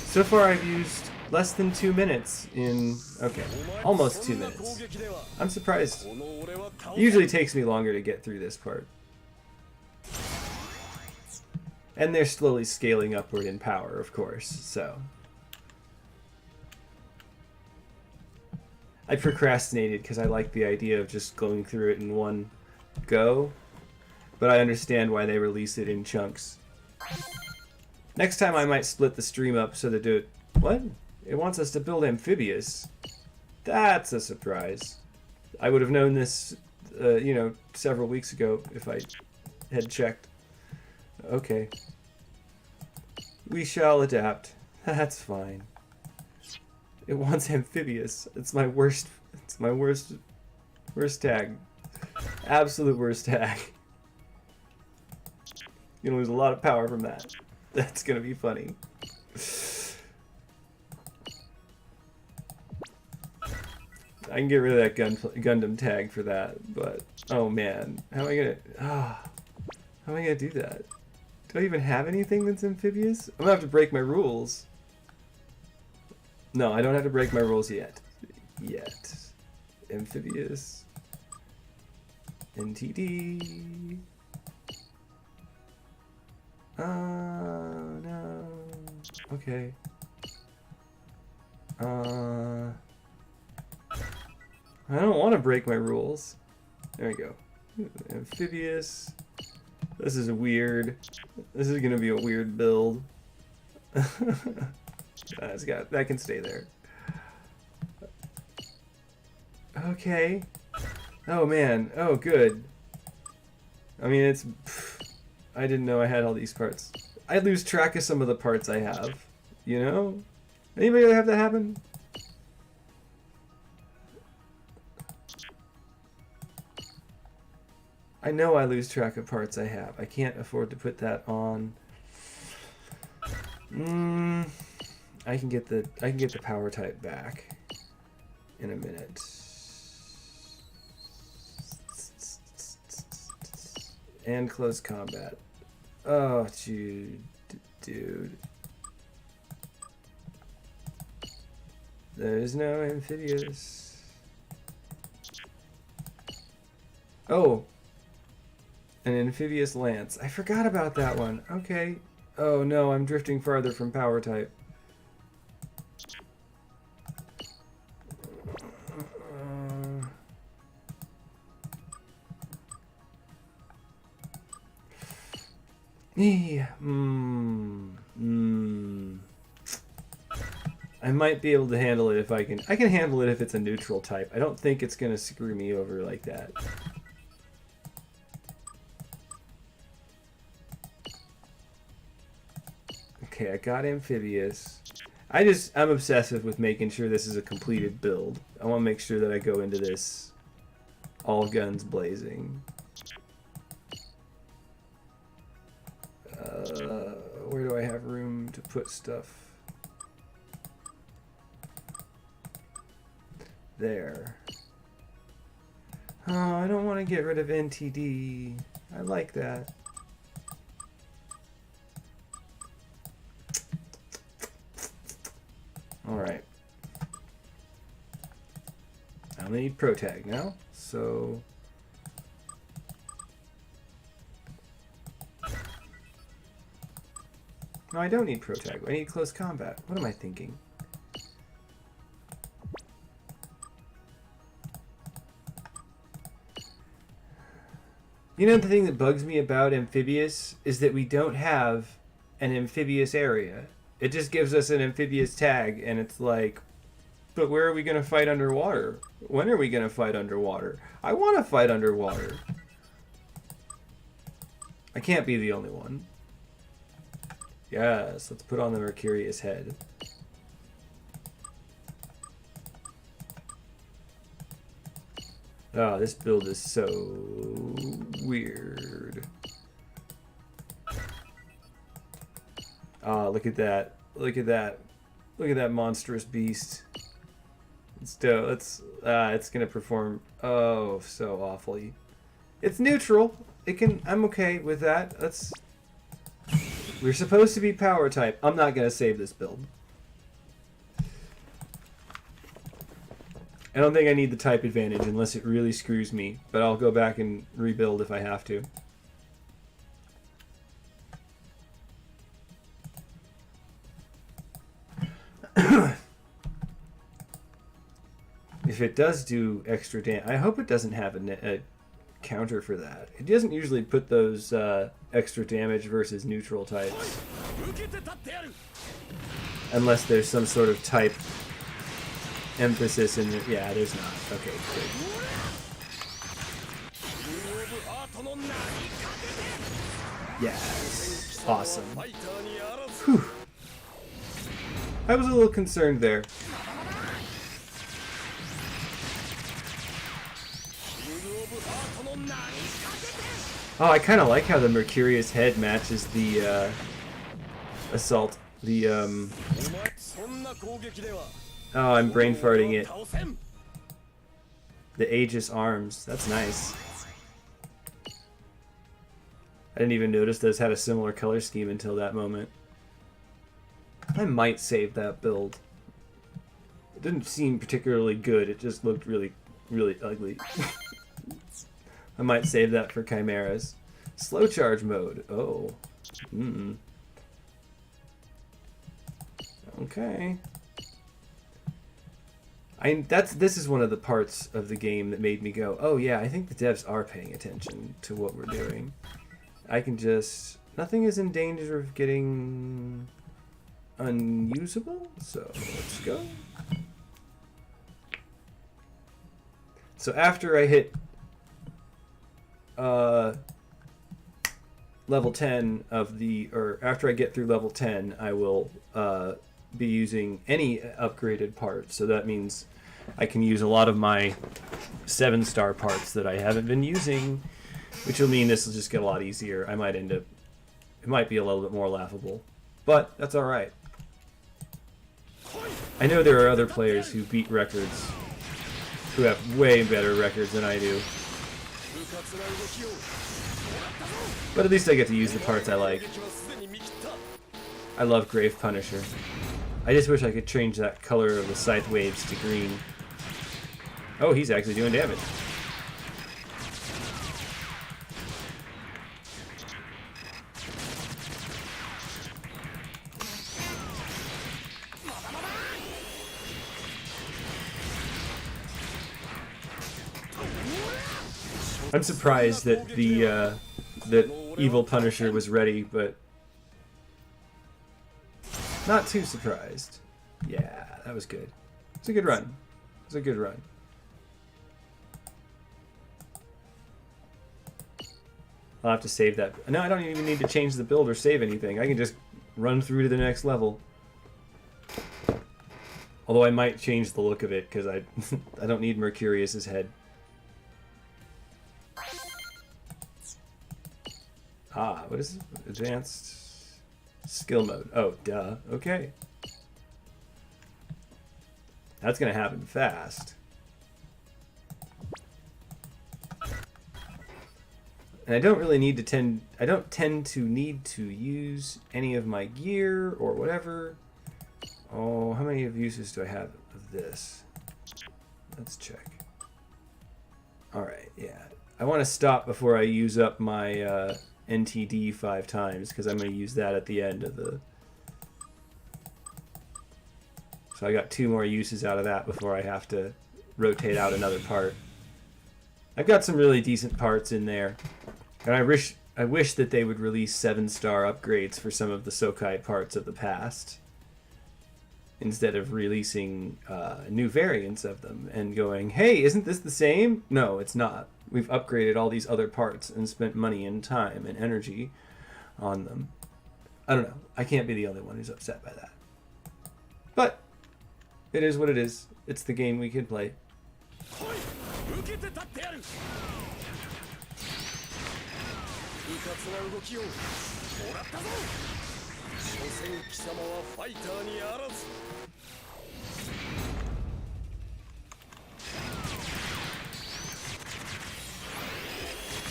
So far I've used less than 2 minutes in... okay, almost 2 minutes. I'm surprised. It usually takes me longer to get through this part. And they're slowly scaling upward in power, of course, so... I procrastinated because I like the idea of just going through it in one go, but I understand why they release it in chunks. Next time I might split the stream up so that it... what? It wants us to build amphibious. That's a surprise. I would have known this, you know, several weeks ago if I had checked. Okay. We shall adapt. That's fine. It wants amphibious. It's my worst tag. Absolute worst tag. You're gonna lose a lot of power from that. That's gonna be funny. I can get rid of that Gundam tag for that, but oh man, how am I gonna do that? Do I even have anything that's amphibious? I'm gonna have to break my rules. No, I don't have to break my rules yet. Amphibious. NTD. No. Okay. I don't want to break my rules. There we go. Amphibious. This is weird. This is gonna be a weird build. That can stay there. Okay. Oh man. Oh good. I mean, it's... I didn't know I had all these parts. I lose track of some of the parts I have. You know? Anybody have that happen? I know I lose track of parts I have. I can't afford to put that on. I can get the power type back in a minute. And close combat. Oh, dude. There's no amphibious. Oh, an amphibious lance. I forgot about that one. Okay. Oh no, I'm drifting farther from power type. I might be able to handle it if I can handle it if it's a neutral type. I don't think it's gonna screw me over like that. Okay, I got amphibious. I'm obsessive with making sure this is a completed build. I want to make sure that I go into this all guns blazing. Where do I have room to put stuff? There. Oh, I don't want to get rid of NTD. I like that. Alright. I need Pro Tag now, so... No, I don't need Pro Tag. I need Close Combat. What am I thinking? You know, the thing that bugs me about Amphibious is that we don't have an amphibious area. It just gives us an amphibious tag, and it's like, but where are we going to fight underwater? When are we going to fight underwater? I want to fight underwater. I can't be the only one. Yes, let's put on the Mercurius head. Oh, this build is so weird. Ah, look at that. Look at that. Look at that monstrous beast. It's gonna perform oh so awfully. It's neutral. It can. I'm okay with that. We're supposed to be power type. I'm not gonna save this build. I don't think I need the type advantage unless it really screws me, but I'll go back and rebuild if I have to. If it does do extra damage, I hope it doesn't have a counter for that. It doesn't usually put those extra damage versus neutral types. Unless there's some sort of type emphasis in it. Yeah, there's not. Okay, good. Yes. Awesome. Whew. I was a little concerned there. Oh, I kind of like how the Mercurius head matches the assault. The oh, I'm brain farting it. The Aegis arms. That's nice. I didn't even notice those had a similar color scheme until that moment. I might save that build. It didn't seem particularly good. It just looked really, really ugly. I might save that for chimeras. Slow charge mode. Oh. Okay. This is one of the parts of the game that made me go, oh yeah, I think the devs are paying attention to what we're doing. I can just... Nothing is in danger of getting unusable, so let's go. So after I hit level 10 of the, or after I get through level 10, I will be using any upgraded parts. So that means I can use a lot of my 7-star parts that I haven't been using, which will mean this will just get a lot easier. I might end up, it might be a little bit more laughable, but that's all right. I know there are other players who beat records, who have way better records than I do. But at least I get to use the parts I like. I love Grave Punisher. I just wish I could change that color of the scythe waves to green. Oh, he's actually doing damage. I'm surprised that the that Evil Punisher was ready, but not too surprised. Yeah, that was good. It's a good run. It's a good run. I'll have to save that. No, I don't even need to change the build or save anything. I can just run through to the next level. Although I might change the look of it because I I don't need Mercurius's head. Ah, what is it? Advanced skill mode. Oh, duh. Okay. That's gonna happen fast. And I don't really need to I don't tend to need to use any of my gear or whatever. Oh, how many uses do I have of this? Let's check. Alright, yeah. I want to stop before I use up my NTD 5 times, because I'm going to use that at the end of the... So I got 2 more uses out of that before I have to rotate out another part. I've got some really decent parts in there, and I wish that they would release 7-star upgrades for some of the Sokai parts of the past, instead of releasing new variants of them and going, hey, isn't this the same? No, it's not. We've upgraded all these other parts and spent money and time and energy on them. I don't know. I can't be the only one who's upset by that. But it is what it is. It's the game we can play.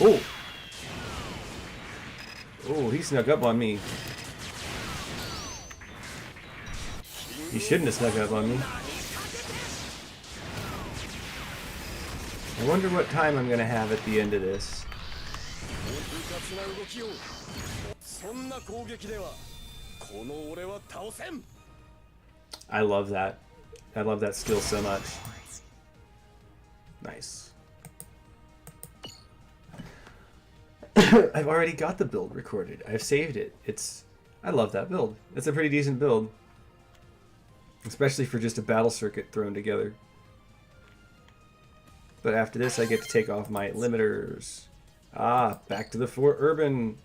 Oh! Oh, he snuck up on me. He shouldn't have snuck up on me. I wonder what time I'm gonna have at the end of this. I love that. I love that skill so much. Nice. I've already got the build recorded. I've saved it. I love that build. It's a pretty decent build. Especially for just a battle circuit thrown together. But after this, I get to take off my limiters. Ah, back to the Fort Urban.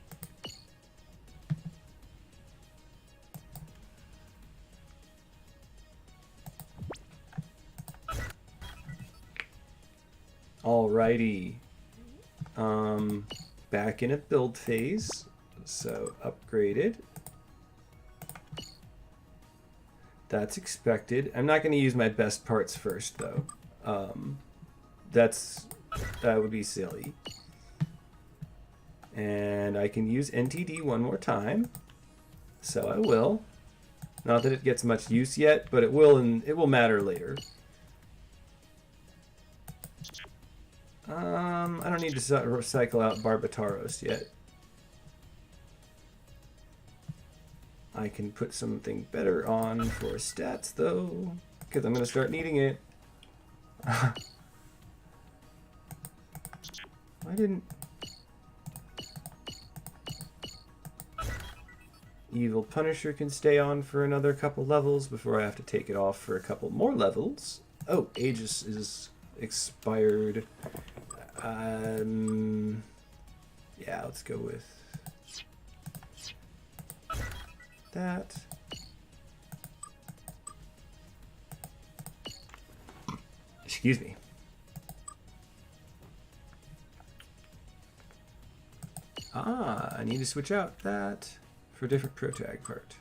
Alrighty. Back in a build phase. So, upgraded. That's expected. I'm not going to use my best parts first, though. That would be silly. And I can use NTD one more time. So I will. Not that it gets much use yet, but it will, and it will matter later. I don't need to cycle out Barbataros yet. I can put something better on for stats, though, because I'm going to start needing it. I didn't... Evil Punisher can stay on for another couple levels before I have to take it off for a couple more levels. Oh, Aegis is expired. Yeah, let's go with that. Excuse me. Ah, I need to switch out that for a different protag part.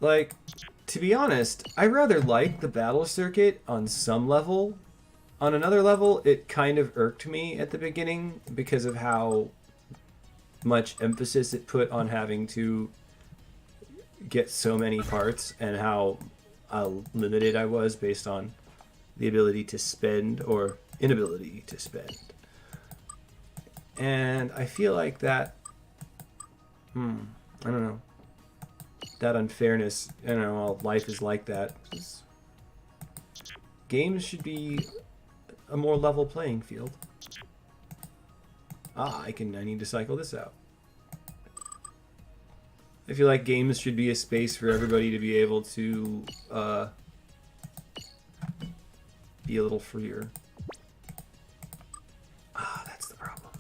Like, to be honest, I rather like the battle circuit on some level. On another level, it kind of irked me at the beginning because of how much emphasis it put on having to get so many parts and how limited I was based on the ability to spend or inability to spend. And I feel like that, I don't know, that unfairness, I don't know, well, life is like that. Games should be a more level playing field. Ah, I need to cycle this out. I feel like games should be a space for everybody to be able to be a little freer. Ah, that's the problem.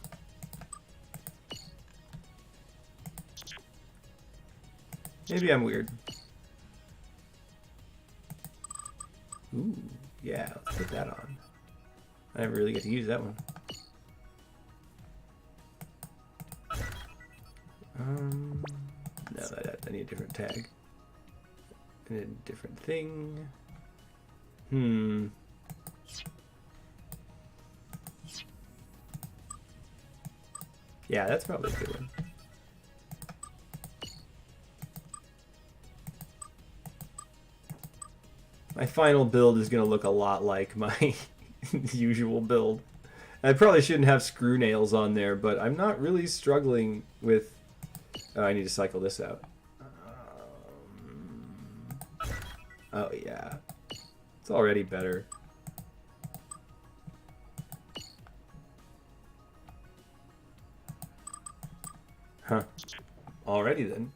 Maybe I'm weird. Ooh, yeah, let's put that on. I never really get to use that one. No, I need a different tag. And a different thing. Yeah, that's probably a good one. My final build is going to look a lot like my usual build. I probably shouldn't have screw nails on there, but I'm not really struggling with... Oh, I need to cycle this out. Oh, yeah. It's already better. Huh. Already then.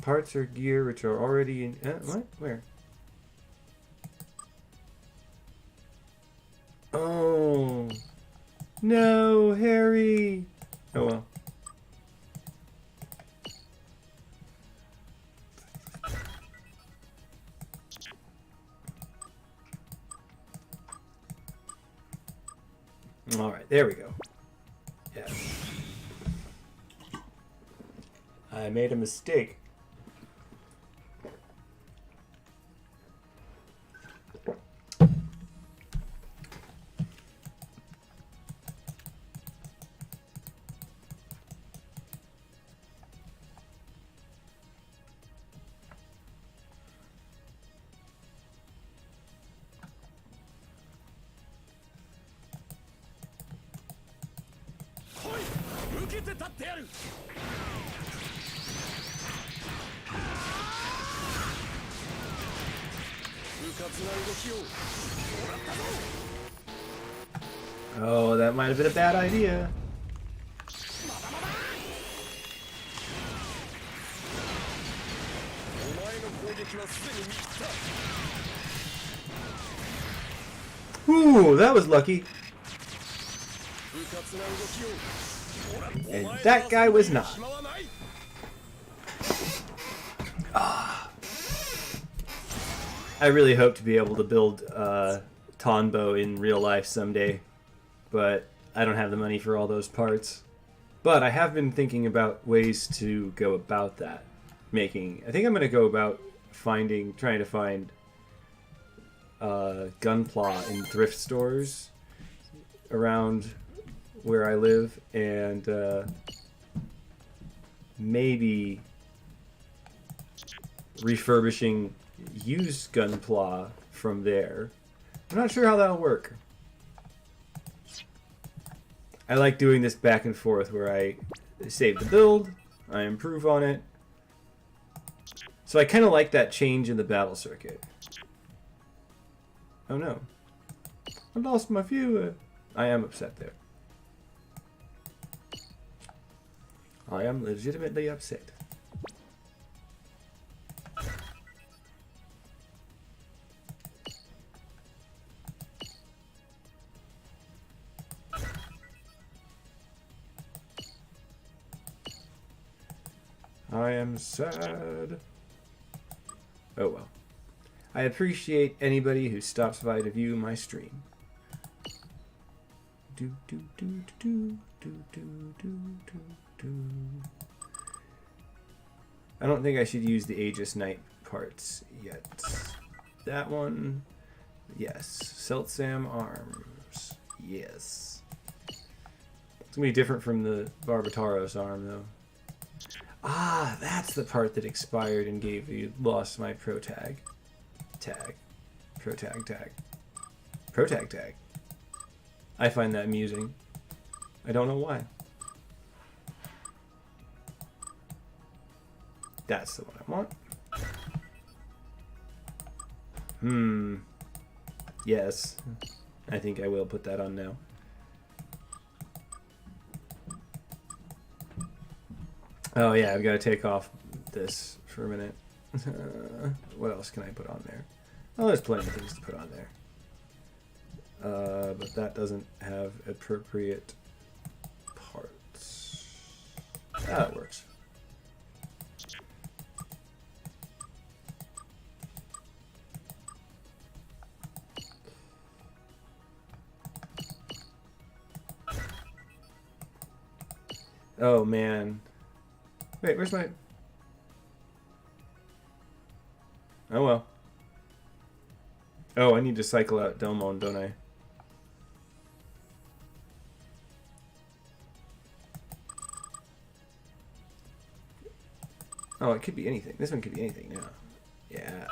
Parts or gear which are already in... what? Where? Oh. No, Harry. Oh well. Alright, there we go. Yes. I made a mistake. Oh, that might have been a bad idea. Ooh, that was lucky. And that guy was not. Ah. I really hope to be able to build Tonbo in real life someday, but I don't have the money for all those parts. But I have been thinking about ways to go about that. I think I'm going to go about trying to find Gunpla in thrift stores around where I live, and maybe refurbishing used Gunpla from there. I'm not sure how that'll work. I like doing this back and forth where I save the build, I improve on it. So I kind of like that change in the battle circuit. Oh no. I lost my view. I am upset there. I am legitimately upset. I am sad. Oh well. I appreciate anybody who stops by to view my stream. Do do do do do do do do do. I don't think I should use the Aegis Knight parts yet. That one, yes. Seltsam arms, yes. It's gonna be different from the Barbataros arm though. Ah, that's the part that expired and lost my pro tag. Pro tag tag. I find that amusing. I don't know why. That's the one I want. Yes. I think I will put that on now. Oh yeah, I've got to take off this for a minute. What else can I put on there? Oh, there's plenty of things to put on there. But that doesn't have appropriate parts. That works. Oh man. Wait, where's my... Oh well. Oh, I need to cycle out Delmon, don't I? Oh, it could be anything. This one could be anything now. Yeah.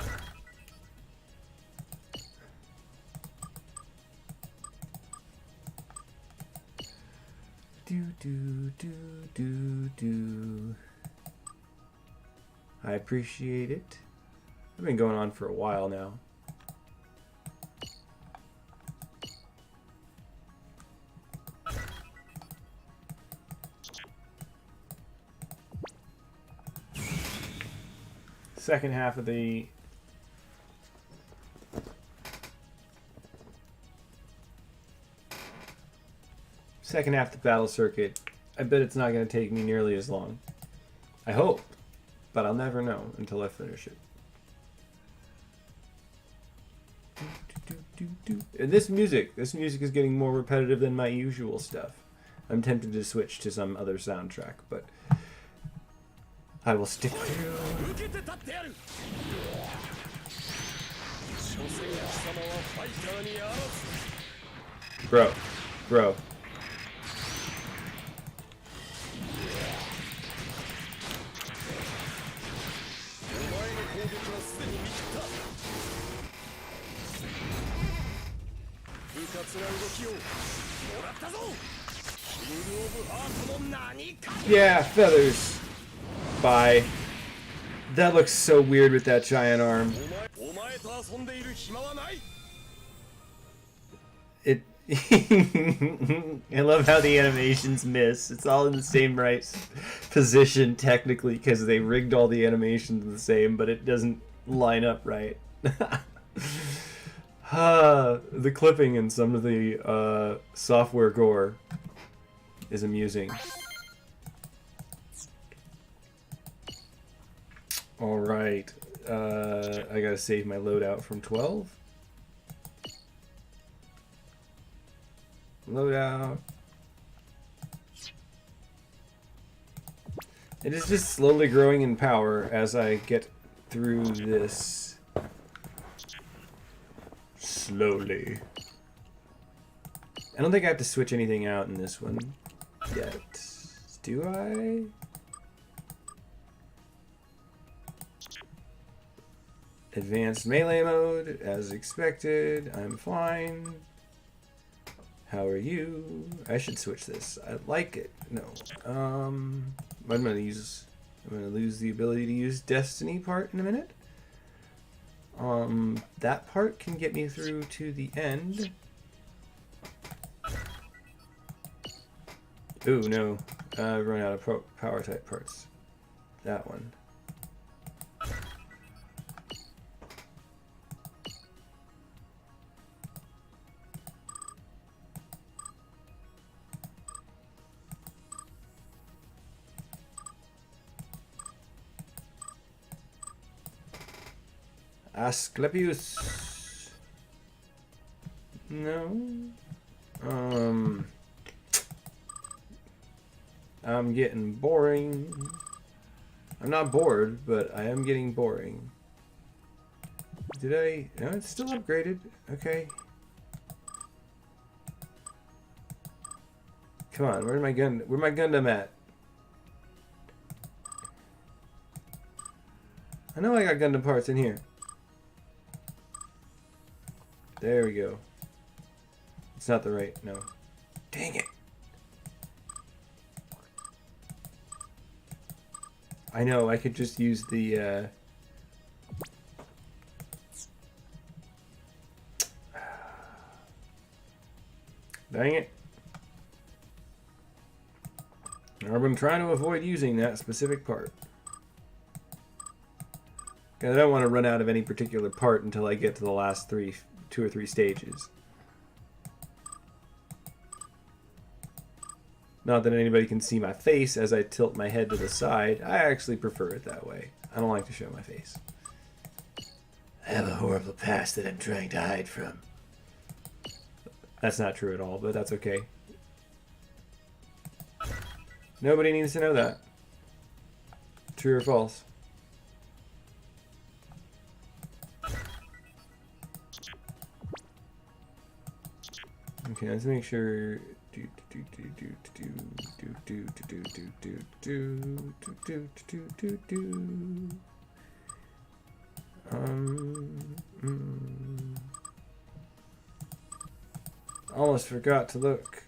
Do do do do do. I appreciate it. I've been going on for a while now. Second half of the battle circuit. I bet it's not going to take me nearly as long. I hope, but I'll never know until I finish it. And this music is getting more repetitive than my usual stuff. I'm tempted to switch to some other soundtrack, but I will stick with you. Bro. Yeah, feathers. Bye. That looks so weird with that giant arm. It. I love how the animations miss. It's all in the same right position technically because they rigged all the animations the same, but it doesn't line up right. The clipping in some of the software gore is amusing. Alright, I gotta save my loadout from 12. Loadout. It is just slowly growing in power as I get through this. Slowly. I don't think I have to switch anything out in this one yet. Do I? Advanced melee mode, as expected. I'm fine. How are you? I should switch this. I like it. No. I'm gonna lose the ability to use Destiny part in a minute. That part can get me through to the end. Ooh, no. I've run out of power type parts. That one. Asclepius. No. I'm getting boring. I'm not bored, but I am getting boring. Did I? No, it's still upgraded. Okay. Come on, where's my gun? Where my Gundam at? I know I got Gundam parts in here. There we go. It's not the right, no. Dang it. I know, I could just use the, Dang it. I've been trying to avoid using that specific part. I don't want to run out of any particular part until I get to the last 2 or 3 stages. Not that anybody can see my face as I tilt my head to the side. I actually prefer it that way. I don't like to show my face. I have a horrible past that I'm trying to hide from. That's not true at all, but that's okay. Nobody needs to know that. True or false? Okay, let's make sure. Almost forgot to look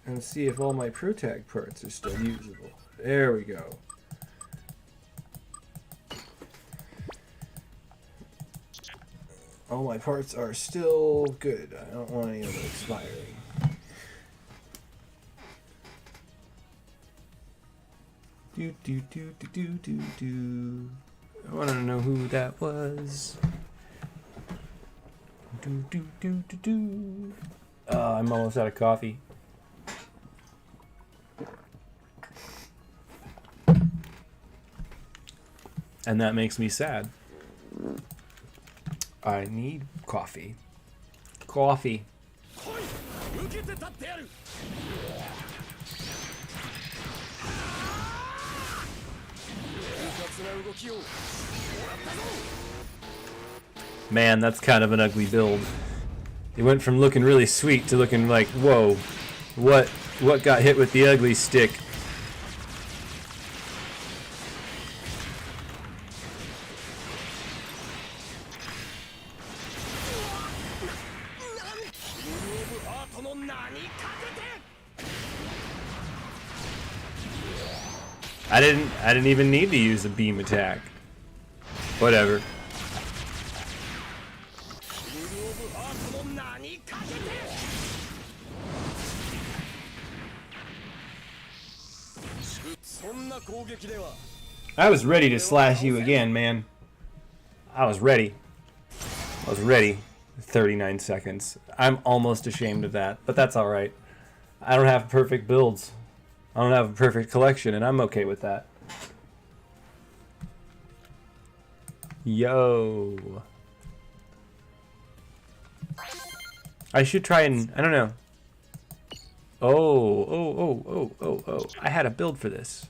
and see if all my protag parts are still usable. There we go. All my parts are still good. I don't want any of them expiring. I want to know who that was. I'm almost out of coffee. And that makes me sad. I need coffee. coffee. Man, that's kind of an ugly build. It went from looking really sweet to looking like, whoa, what got hit with the ugly stick? I didn't even need to use a beam attack. Whatever. I was ready to slash you again, man. I was ready. 39 seconds. I'm almost ashamed of that, but that's alright. I don't have perfect builds. I don't have a perfect collection, and I'm okay with that. Yo. I should try and... I don't know. Oh. I had a build for this.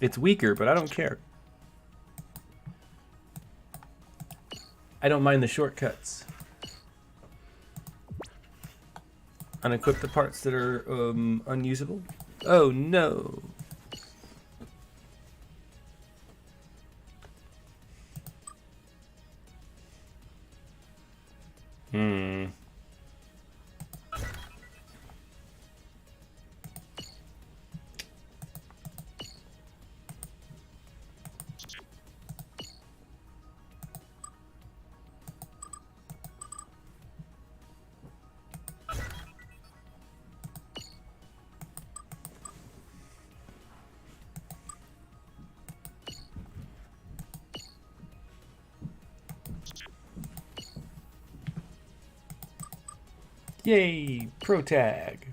It's weaker, but I don't care. I don't mind the shortcuts. Unequip the parts that are unusable. Oh no. Yay, pro tag.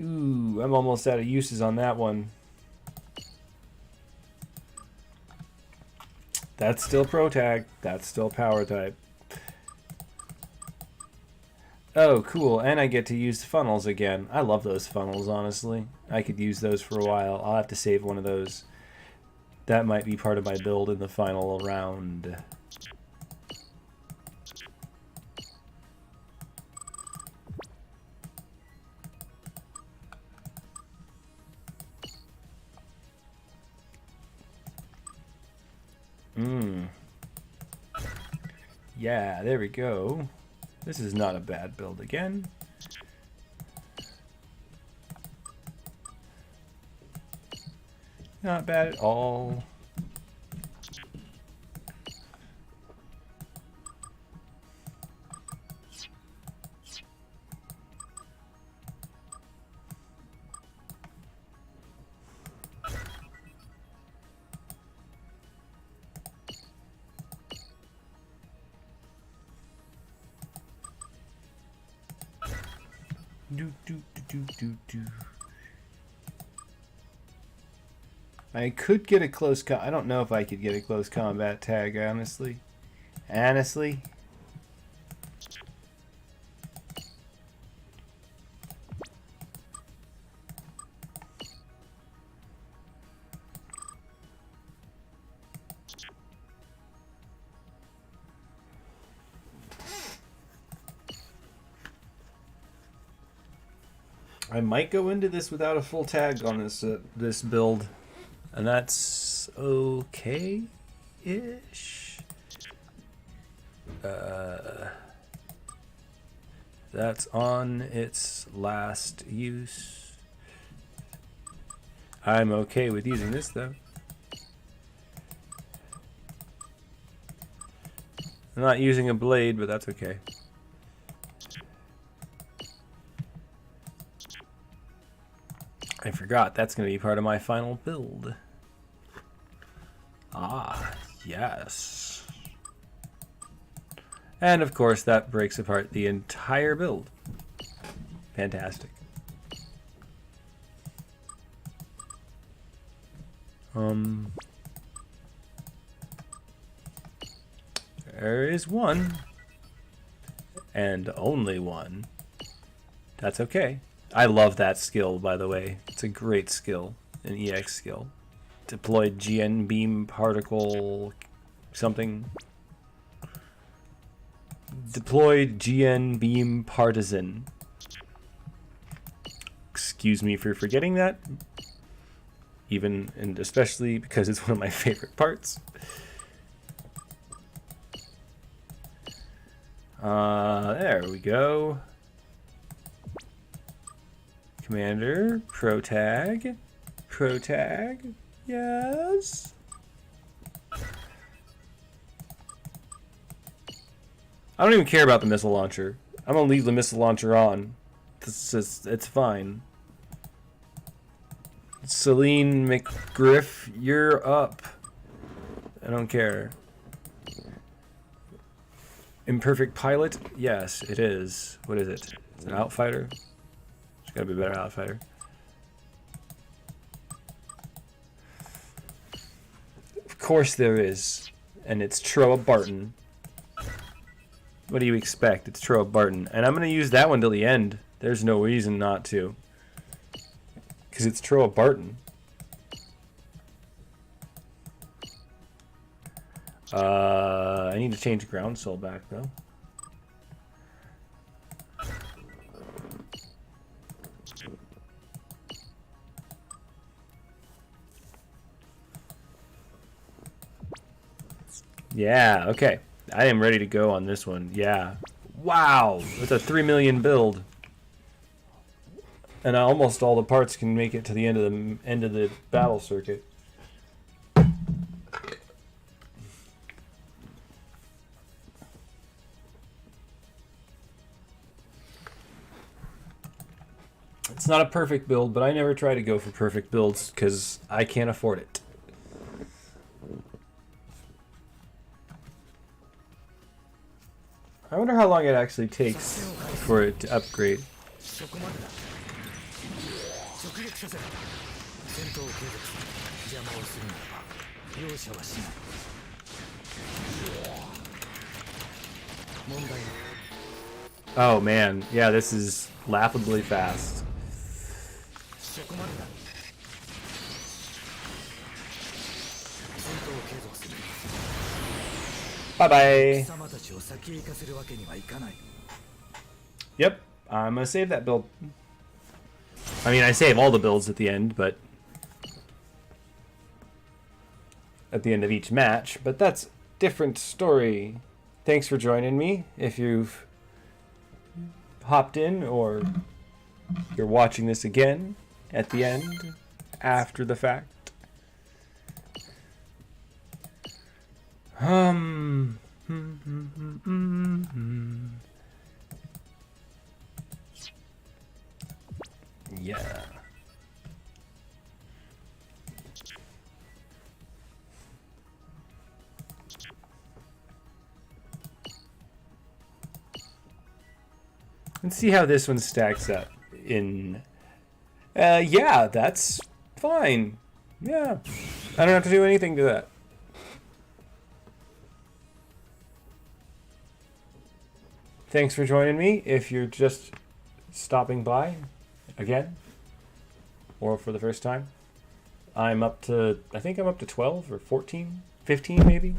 Ooh, I'm almost out of uses on that one. That's still pro tag. That's still power type. Oh, cool. And I get to use funnels again. I love those funnels, honestly. I could use those for a while. I'll have to save one of those. That might be part of my build in the final round. Yeah, there we go. This is not a bad build again. Not bad at all. I could get a close I don't know if I could get a close combat tag, honestly. I might go into this without a full tag on this this build, and that's okay-ish. That's on its last use. I'm okay with using this though. I'm not using a blade, but that's okay. I forgot that's going to be part of my final build. Ah, yes. And of course that breaks apart the entire build. Fantastic. There is one. And only one. That's okay. I love that skill, by the way. It's a great skill. An EX skill. Deployed GN beam particle something. Deployed GN beam partisan. Excuse me for forgetting that. Even and especially because it's one of my favorite parts. There we go. Commander, protag, yes. I don't even care about the missile launcher. I'm gonna leave the missile launcher on. It's fine. Celine McGriff, you're up. I don't care. Imperfect pilot? Yes, it is. What is it? It's an outfighter? It's gotta be a better outfighter. Of course there is. And it's Troa Barton. What do you expect? It's Troa Barton. And I'm gonna use that one till the end. There's no reason not to. Because it's Troa Barton. I need to change ground soul back though. Yeah, okay. I am ready to go on this one. Yeah. Wow! It's a 3 million build. And almost all the parts can make it to the end of the battle circuit. It's not a perfect build, but I never try to go for perfect builds because I can't afford it. I wonder how long it actually takes for it to upgrade. Oh man, yeah, this is laughably fast. Bye-bye. Yep, I'm gonna save that build. I mean, I save all the builds at the end, but at the end of each match, but that's a different story. Thanks for joining me. If you've hopped in or you're watching this again at the end after the fact. Yeah. Let's see how this one stacks up in... yeah, that's fine. Yeah. I don't have to do anything to that. Thanks for joining me. If you're just stopping by again, or for the first time, I'm up to, I think I'm up to 12 or 14, 15 maybe.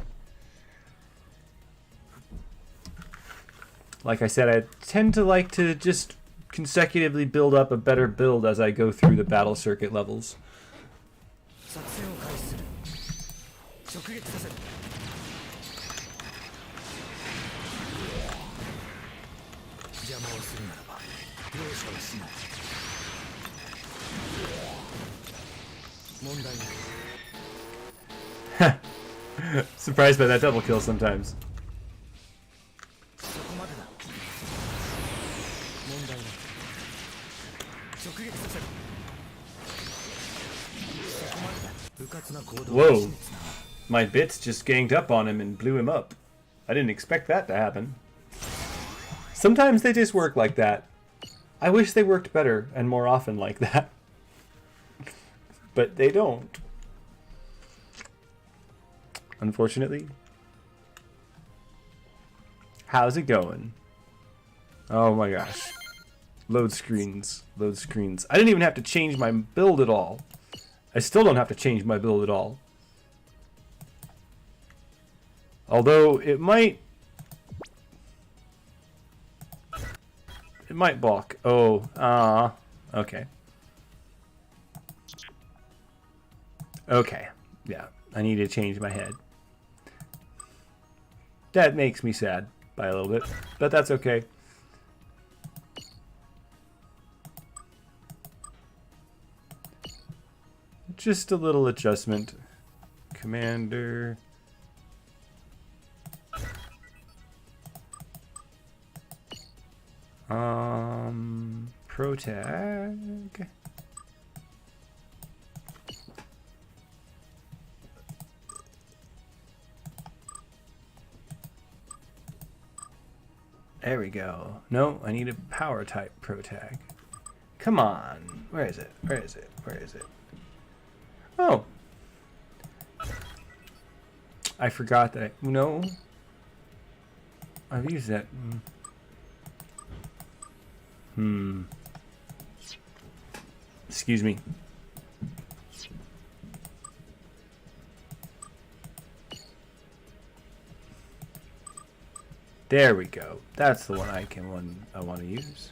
Like I said, I tend to like to just consecutively build up a better build as I go through the battle circuit levels. Surprised by that double kill sometimes. Whoa, my bits just ganged up on him and blew him up. I didn't expect that to happen. Sometimes they just work like that. I wish they worked better and more often like that. But they don't. Unfortunately. How's it going? Oh my gosh. Load screens. Load screens. I didn't even have to change my build at all. I still don't have to change my build at all. Although it might balk. Oh, okay. Okay. Yeah, I need to change my head. That makes me sad by a little bit, but that's okay. Just a little adjustment. Commander. Protag. There we go. No, I need a power type protag. Come on. Where is it? Where is it? Where is it? Oh. I forgot that. No. I've used that. Excuse me. There we go. That's the one I want to use.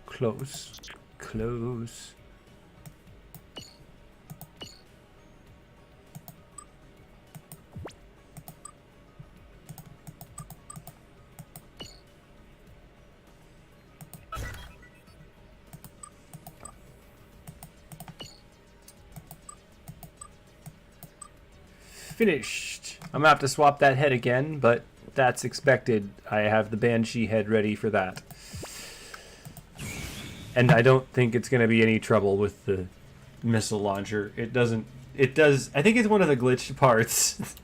Close. Close. Finished. I'm gonna have to swap that head again, but that's expected. I have the Banshee head ready for that. And I don't think it's gonna be any trouble with the missile launcher. It does, I think it's one of the glitched parts.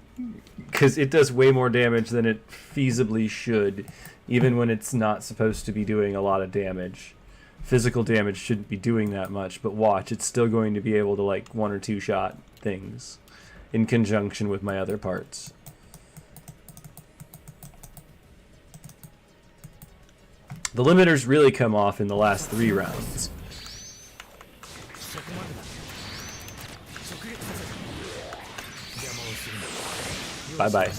Because it does way more damage than it feasibly should, even when it's not supposed to be doing a lot of damage. Physical damage shouldn't be doing that much, but watch, it's still going to be able to like 1 or 2 shot things in conjunction with my other parts. The limiters really come off in the last 3 rounds. Bye-bye.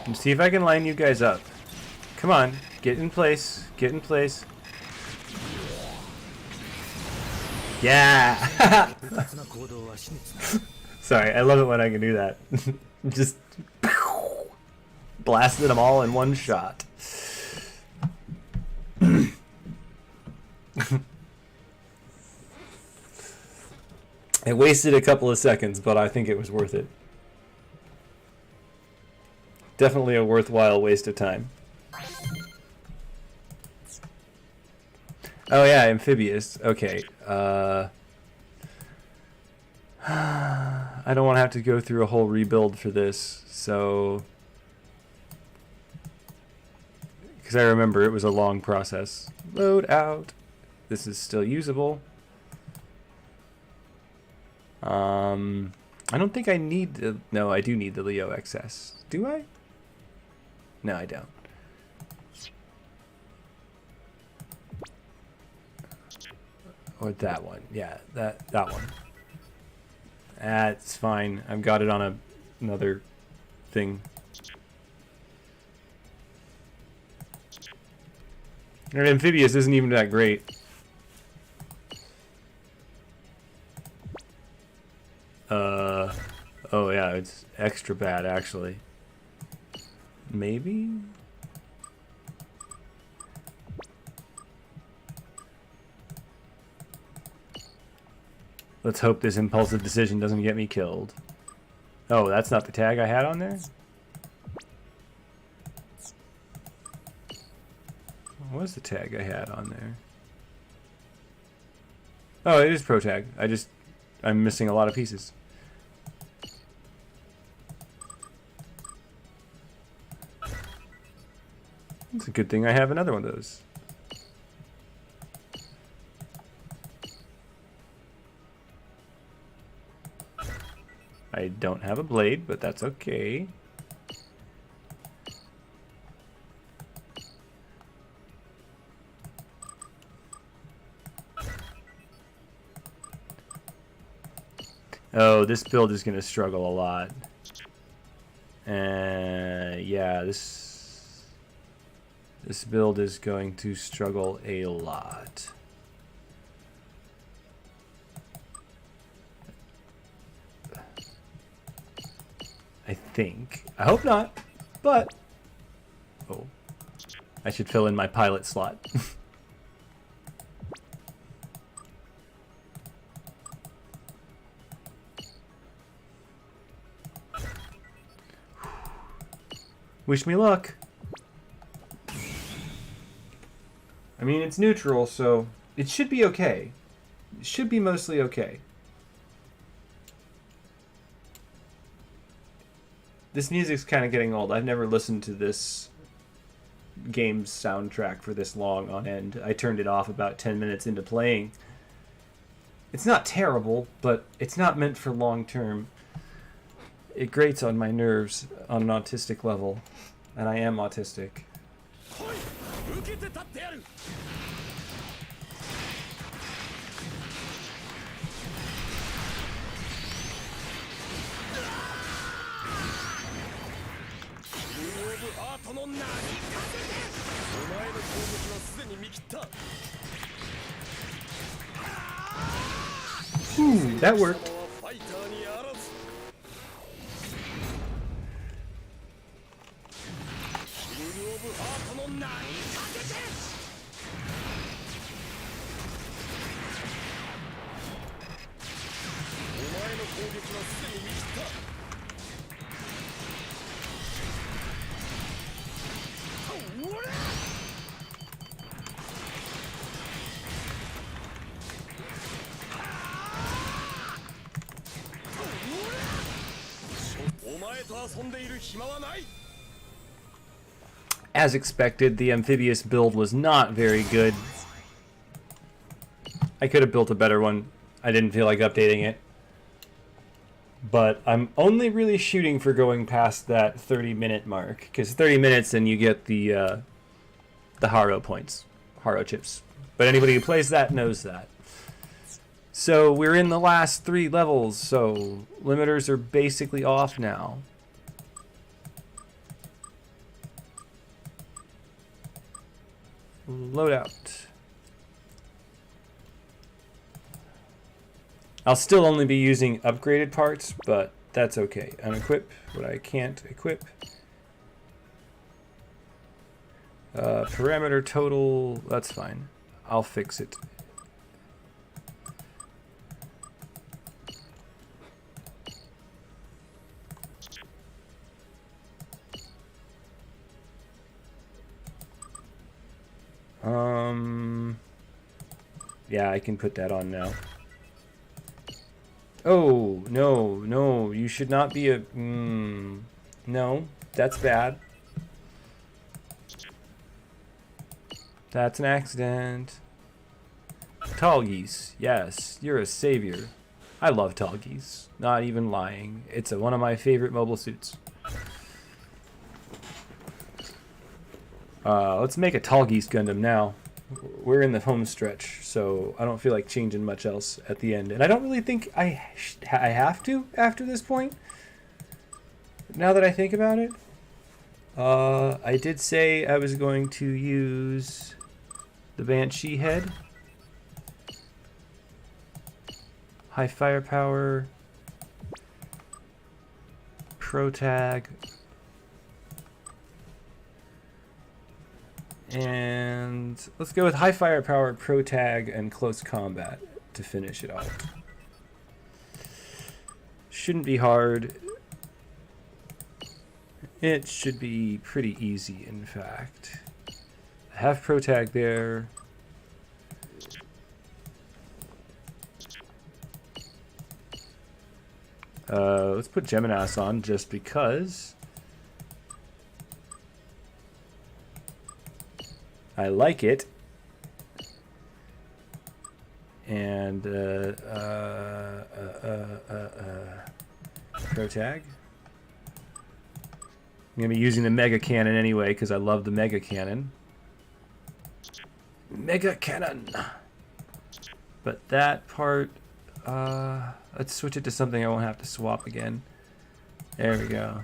Let's see if I can line you guys up. Come on, get in place. Get in place. Yeah! Sorry, I love it when I can do that. Just blasted them all in one shot. It wasted a couple of seconds, but I think it was worth it. Definitely a worthwhile waste of time. Oh yeah, amphibious. Okay. I don't want to have to go through a whole rebuild for this, so... Because I remember it was a long process. Load out. This is still usable. I don't think I need the... No, I do need the Leo XS. Do I? No, I don't. Or that one. Yeah, that one. That's fine. I've got it on another thing. And amphibious isn't even that great. Oh yeah, it's extra bad actually. Maybe? Let's hope this impulsive decision doesn't get me killed. Oh, that's not the tag I had on there? What was the tag I had on there? Oh, it is pro tag. I'm missing a lot of pieces. It's a good thing I have another one of those. I don't have a blade, but that's okay. Oh, this build is going to struggle a lot. Yeah, this build is going to struggle a lot. I think. I hope not, but... Oh. I should fill in my pilot slot. Wish me luck. I mean, it's neutral, so it should be okay. It should be mostly okay. This music's kind of getting old. I've never listened to this game's soundtrack for this long on end. I turned it off about 10 minutes into playing. It's not terrible, but it's not meant for long term. It grates on my nerves on an autistic level, and I am autistic. That worked. As expected, the amphibious build was not very good. I could have built a better one. I didn't feel like updating it. But I'm only really shooting for going past that 30-minute mark, because 30 minutes and you get the Haro points, Haro chips. But anybody who plays that knows that. So we're in the last 3 levels, so limiters are basically off now. Loadout. I'll still only be using upgraded parts, but that's okay. Unequip what I can't equip. Parameter total, that's fine. I'll fix it. Yeah, I can put that on now. Oh, no, you should not be a... no, that's bad. That's an accident. Tall geese, yes, you're a savior. I love tall geese, not even lying. It's one of my favorite mobile suits. Let's make a tall geese Gundam now. We're in the home stretch, so I don't feel like changing much else at the end. And I don't really think I have to after this point. Now that I think about it. I did say I was going to use the Banshee head. High firepower. Pro tag. And let's go with high firepower, pro tag, and close combat to finish it off. Shouldn't be hard. It should be pretty easy, in fact. I have Pro Tag there. Let's put Geminas on just because I like it. And Pro Tag. I'm gonna be using the Mega Cannon anyway because I love the Mega Cannon. Mega Cannon. But that part, let's switch it to something I won't have to swap again. There we go.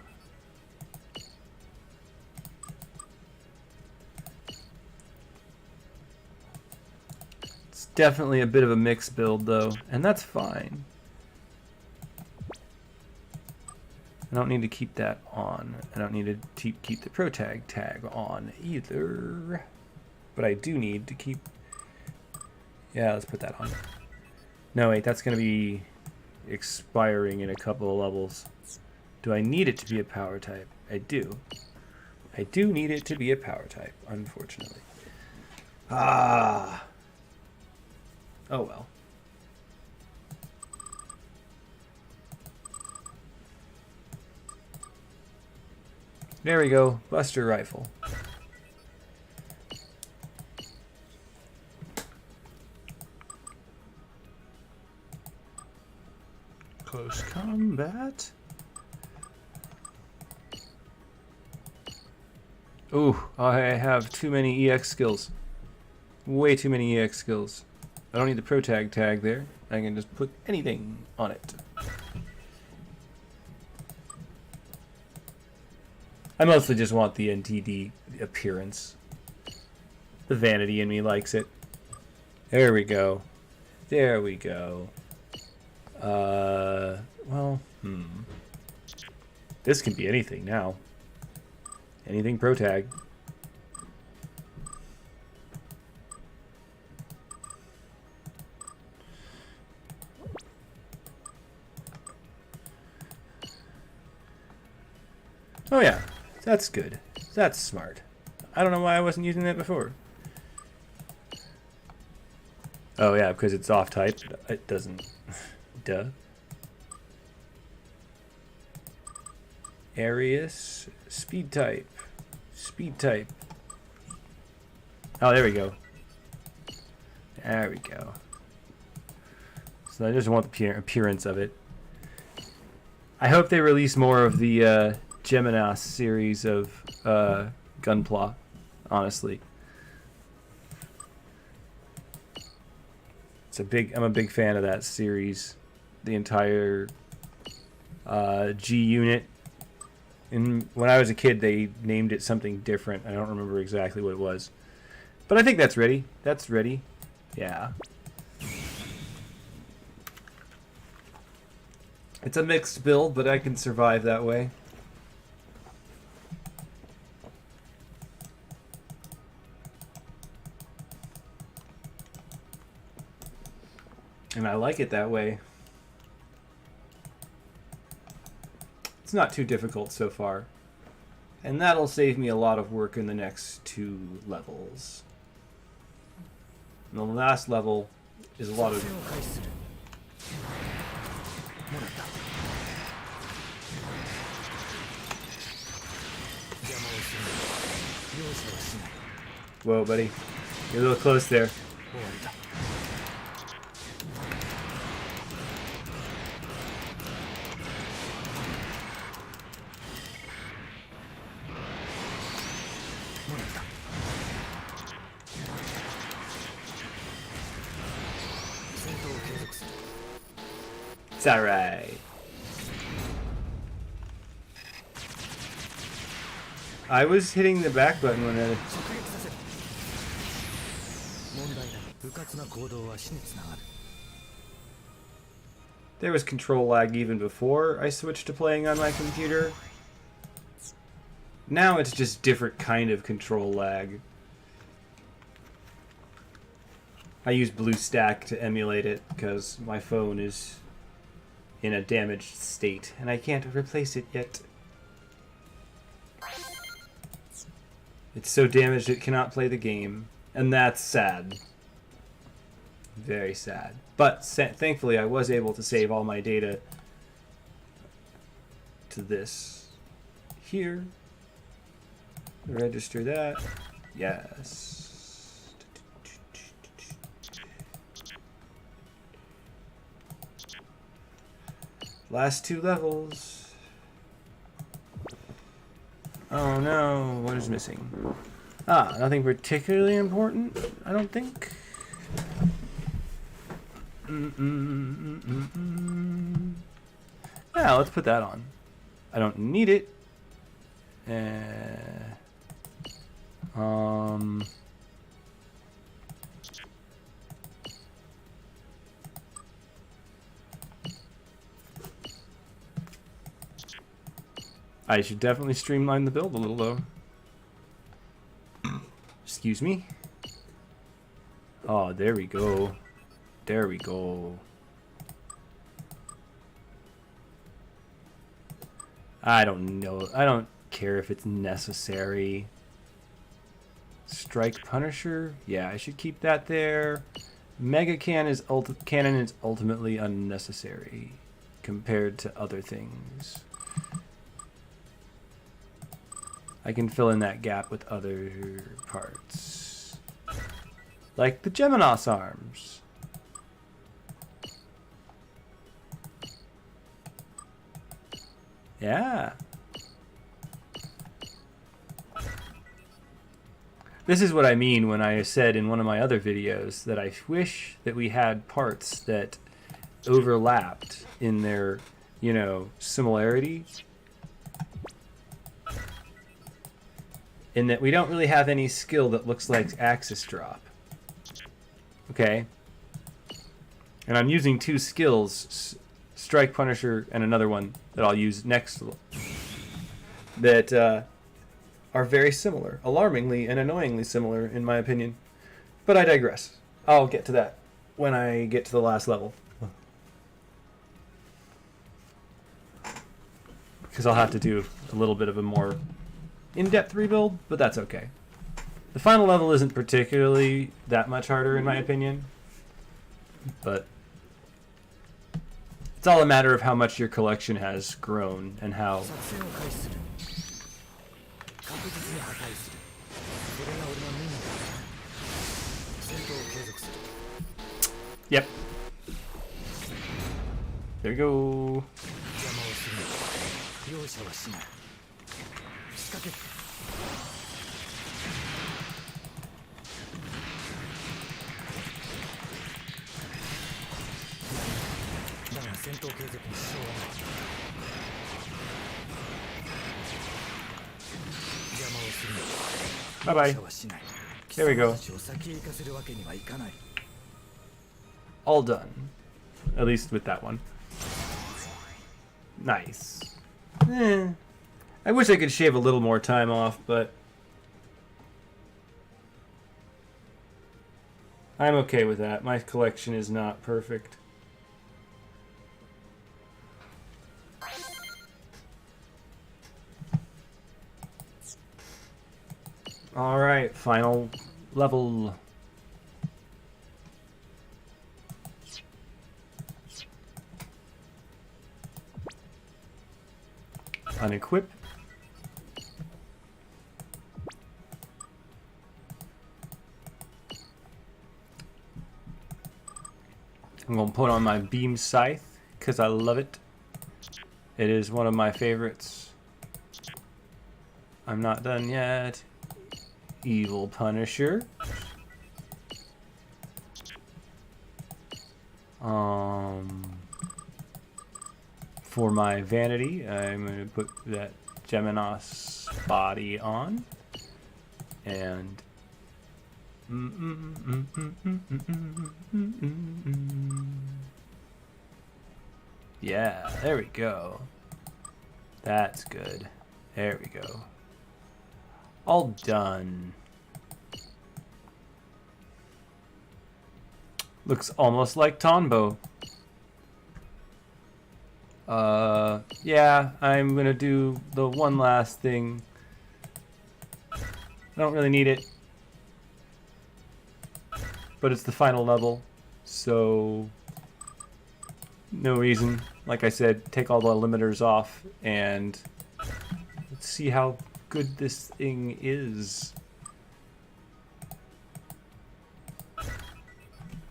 It's definitely a bit of a mixed build though, and that's fine. I don't need to keep that on. I don't need to keep the Pro Tag tag on either. But I do need to keep... Yeah, let's put that on. No, wait, that's going to be expiring in a couple of levels. Do I need it to be a power type? I do. I do need it to be a power type, unfortunately. Ah. Oh well. There we go, Buster Rifle. Close combat. Ooh, I have too many EX skills. Way too many EX skills. I don't need the Pro Tag tag there. I can just put anything on it. I mostly just want the NTD appearance. The vanity in me likes it. There we go. There we go. Well, This can be anything now. Anything Pro Tag. Oh yeah. That's good. That's smart. I don't know why I wasn't using that before. Oh yeah, because it's off type. It doesn't. Duh. Arius. Speed type. Speed type. Oh, there we go. There we go. So I just want the appearance of it. I hope they release more of the Geminas series of Gunpla, honestly. I'm a big fan of that series. The entire G unit. And when I was a kid, they named it something different. I don't remember exactly what it was. But I think that's ready. That's ready. Yeah. It's a mixed build, but I can survive that way. And I like it that way. It's not too difficult so far. And that'll save me a lot of work in the next 2 levels. And the last level is a lot of... Whoa, buddy. You're a little close there. It's alright. I was hitting the back button when I... There was control lag even before I switched to playing on my computer. Now it's just different kind of control lag. I use BlueStack to emulate it because my phone is in a damaged state and I can't replace it yet. It's so damaged it cannot play the game. And that's sad. Very sad. But thankfully I was able to save all my data to this here. Register that. Yes. Last 2 levels. Oh no, what is missing? Ah, nothing particularly important, I don't think. Yeah, let's put that on. I don't need it. I should definitely streamline the build a little though. Excuse me. Oh, there we go. There we go. I don't know. I don't care if it's necessary. Strike Punisher? Yeah, I should keep that there. Mega Cannon is ultimately unnecessary compared to other things. I can fill in that gap with other parts. Like the Geminos arms. Yeah. This is what I mean when I said in one of my other videos that I wish that we had parts that overlapped in their, you know, similarity. In that we don't really have any skill that looks like axis drop. Okay? And I'm using 2 skills, Strike Punisher and another one that I'll use next, that are very similar. Alarmingly and annoyingly similar, in my opinion. But I digress. I'll get to that when I get to the last level. Because I'll have to do a little bit of a more in-depth rebuild, but that's okay. The final level isn't particularly that much harder, in my opinion. But it's all a matter of how much your collection has grown and how... Yep. There we go. Bye-bye. There we go. All done. At least with that one. Nice. I wish I could shave a little more time off, but I'm okay with that. My collection is not perfect. Alright, final level. Unequip. I'm going to put on my beam scythe because I love it. It is one of my favorites. I'm not done yet. Evil Punisher. For my vanity, I'm going to put that Geminos body on. And yeah, there we go. That's good. There we go. All done. Looks almost like Tonbo. Yeah, I'm gonna do the one last thing. don't really need it. But it's the final level, so no reason. Like I said, take all the limiters off, and let's see how good this thing is.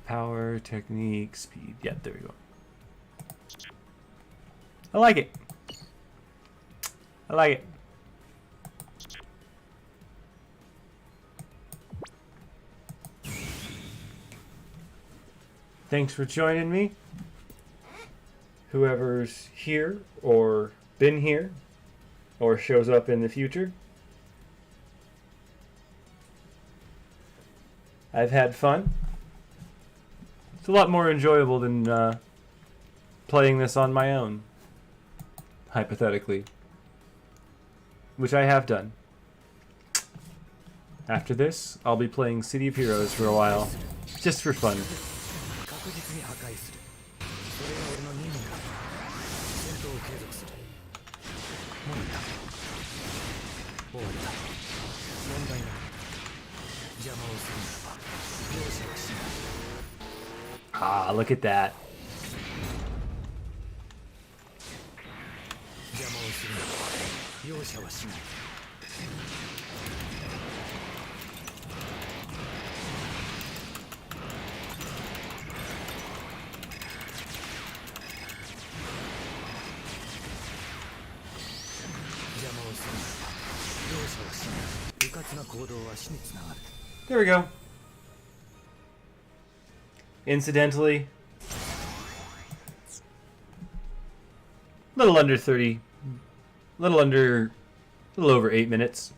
Power, technique, speed. Yeah, there we go. I like it. I like it. Thanks for joining me. Whoever's here or been here or shows up in the future. I've had fun. It's a lot more enjoyable than playing this on my own, hypothetically, which I have done. After this, I'll be playing City of Heroes for a while, just for fun. Ah, look at that. There we go. Incidentally, little under 30, little over 8 minutes.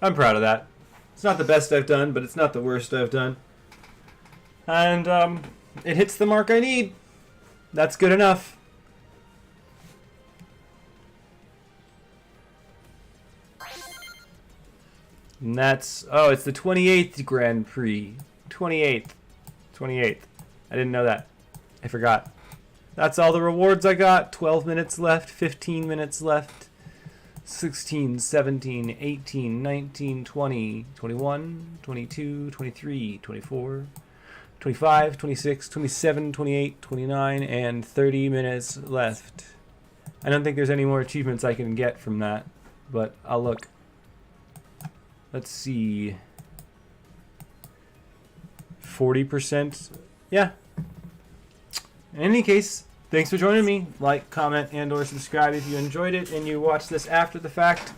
I'm proud of that. It's not the best I've done, but it's not the worst I've done. And it hits the mark I need. That's good enough. And that's, oh, it's the 28th Grand Prix. 28th. I didn't know that. I forgot. That's all the rewards I got. 12 minutes left, 15 minutes left, 16, 17, 18, 19, 20, 21, 22, 23, 24, 25, 26, 27, 28, 29, and 30 minutes left. I don't think there's any more achievements I can get from that, but I'll look. Let's see. 40%. Yeah. In any case, thanks for joining me. Like, comment, and or subscribe if you enjoyed it and you watch this after the fact.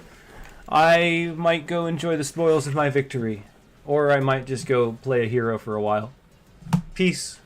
I might go enjoy the spoils of my victory. Or I might just go play a hero for a while. Peace.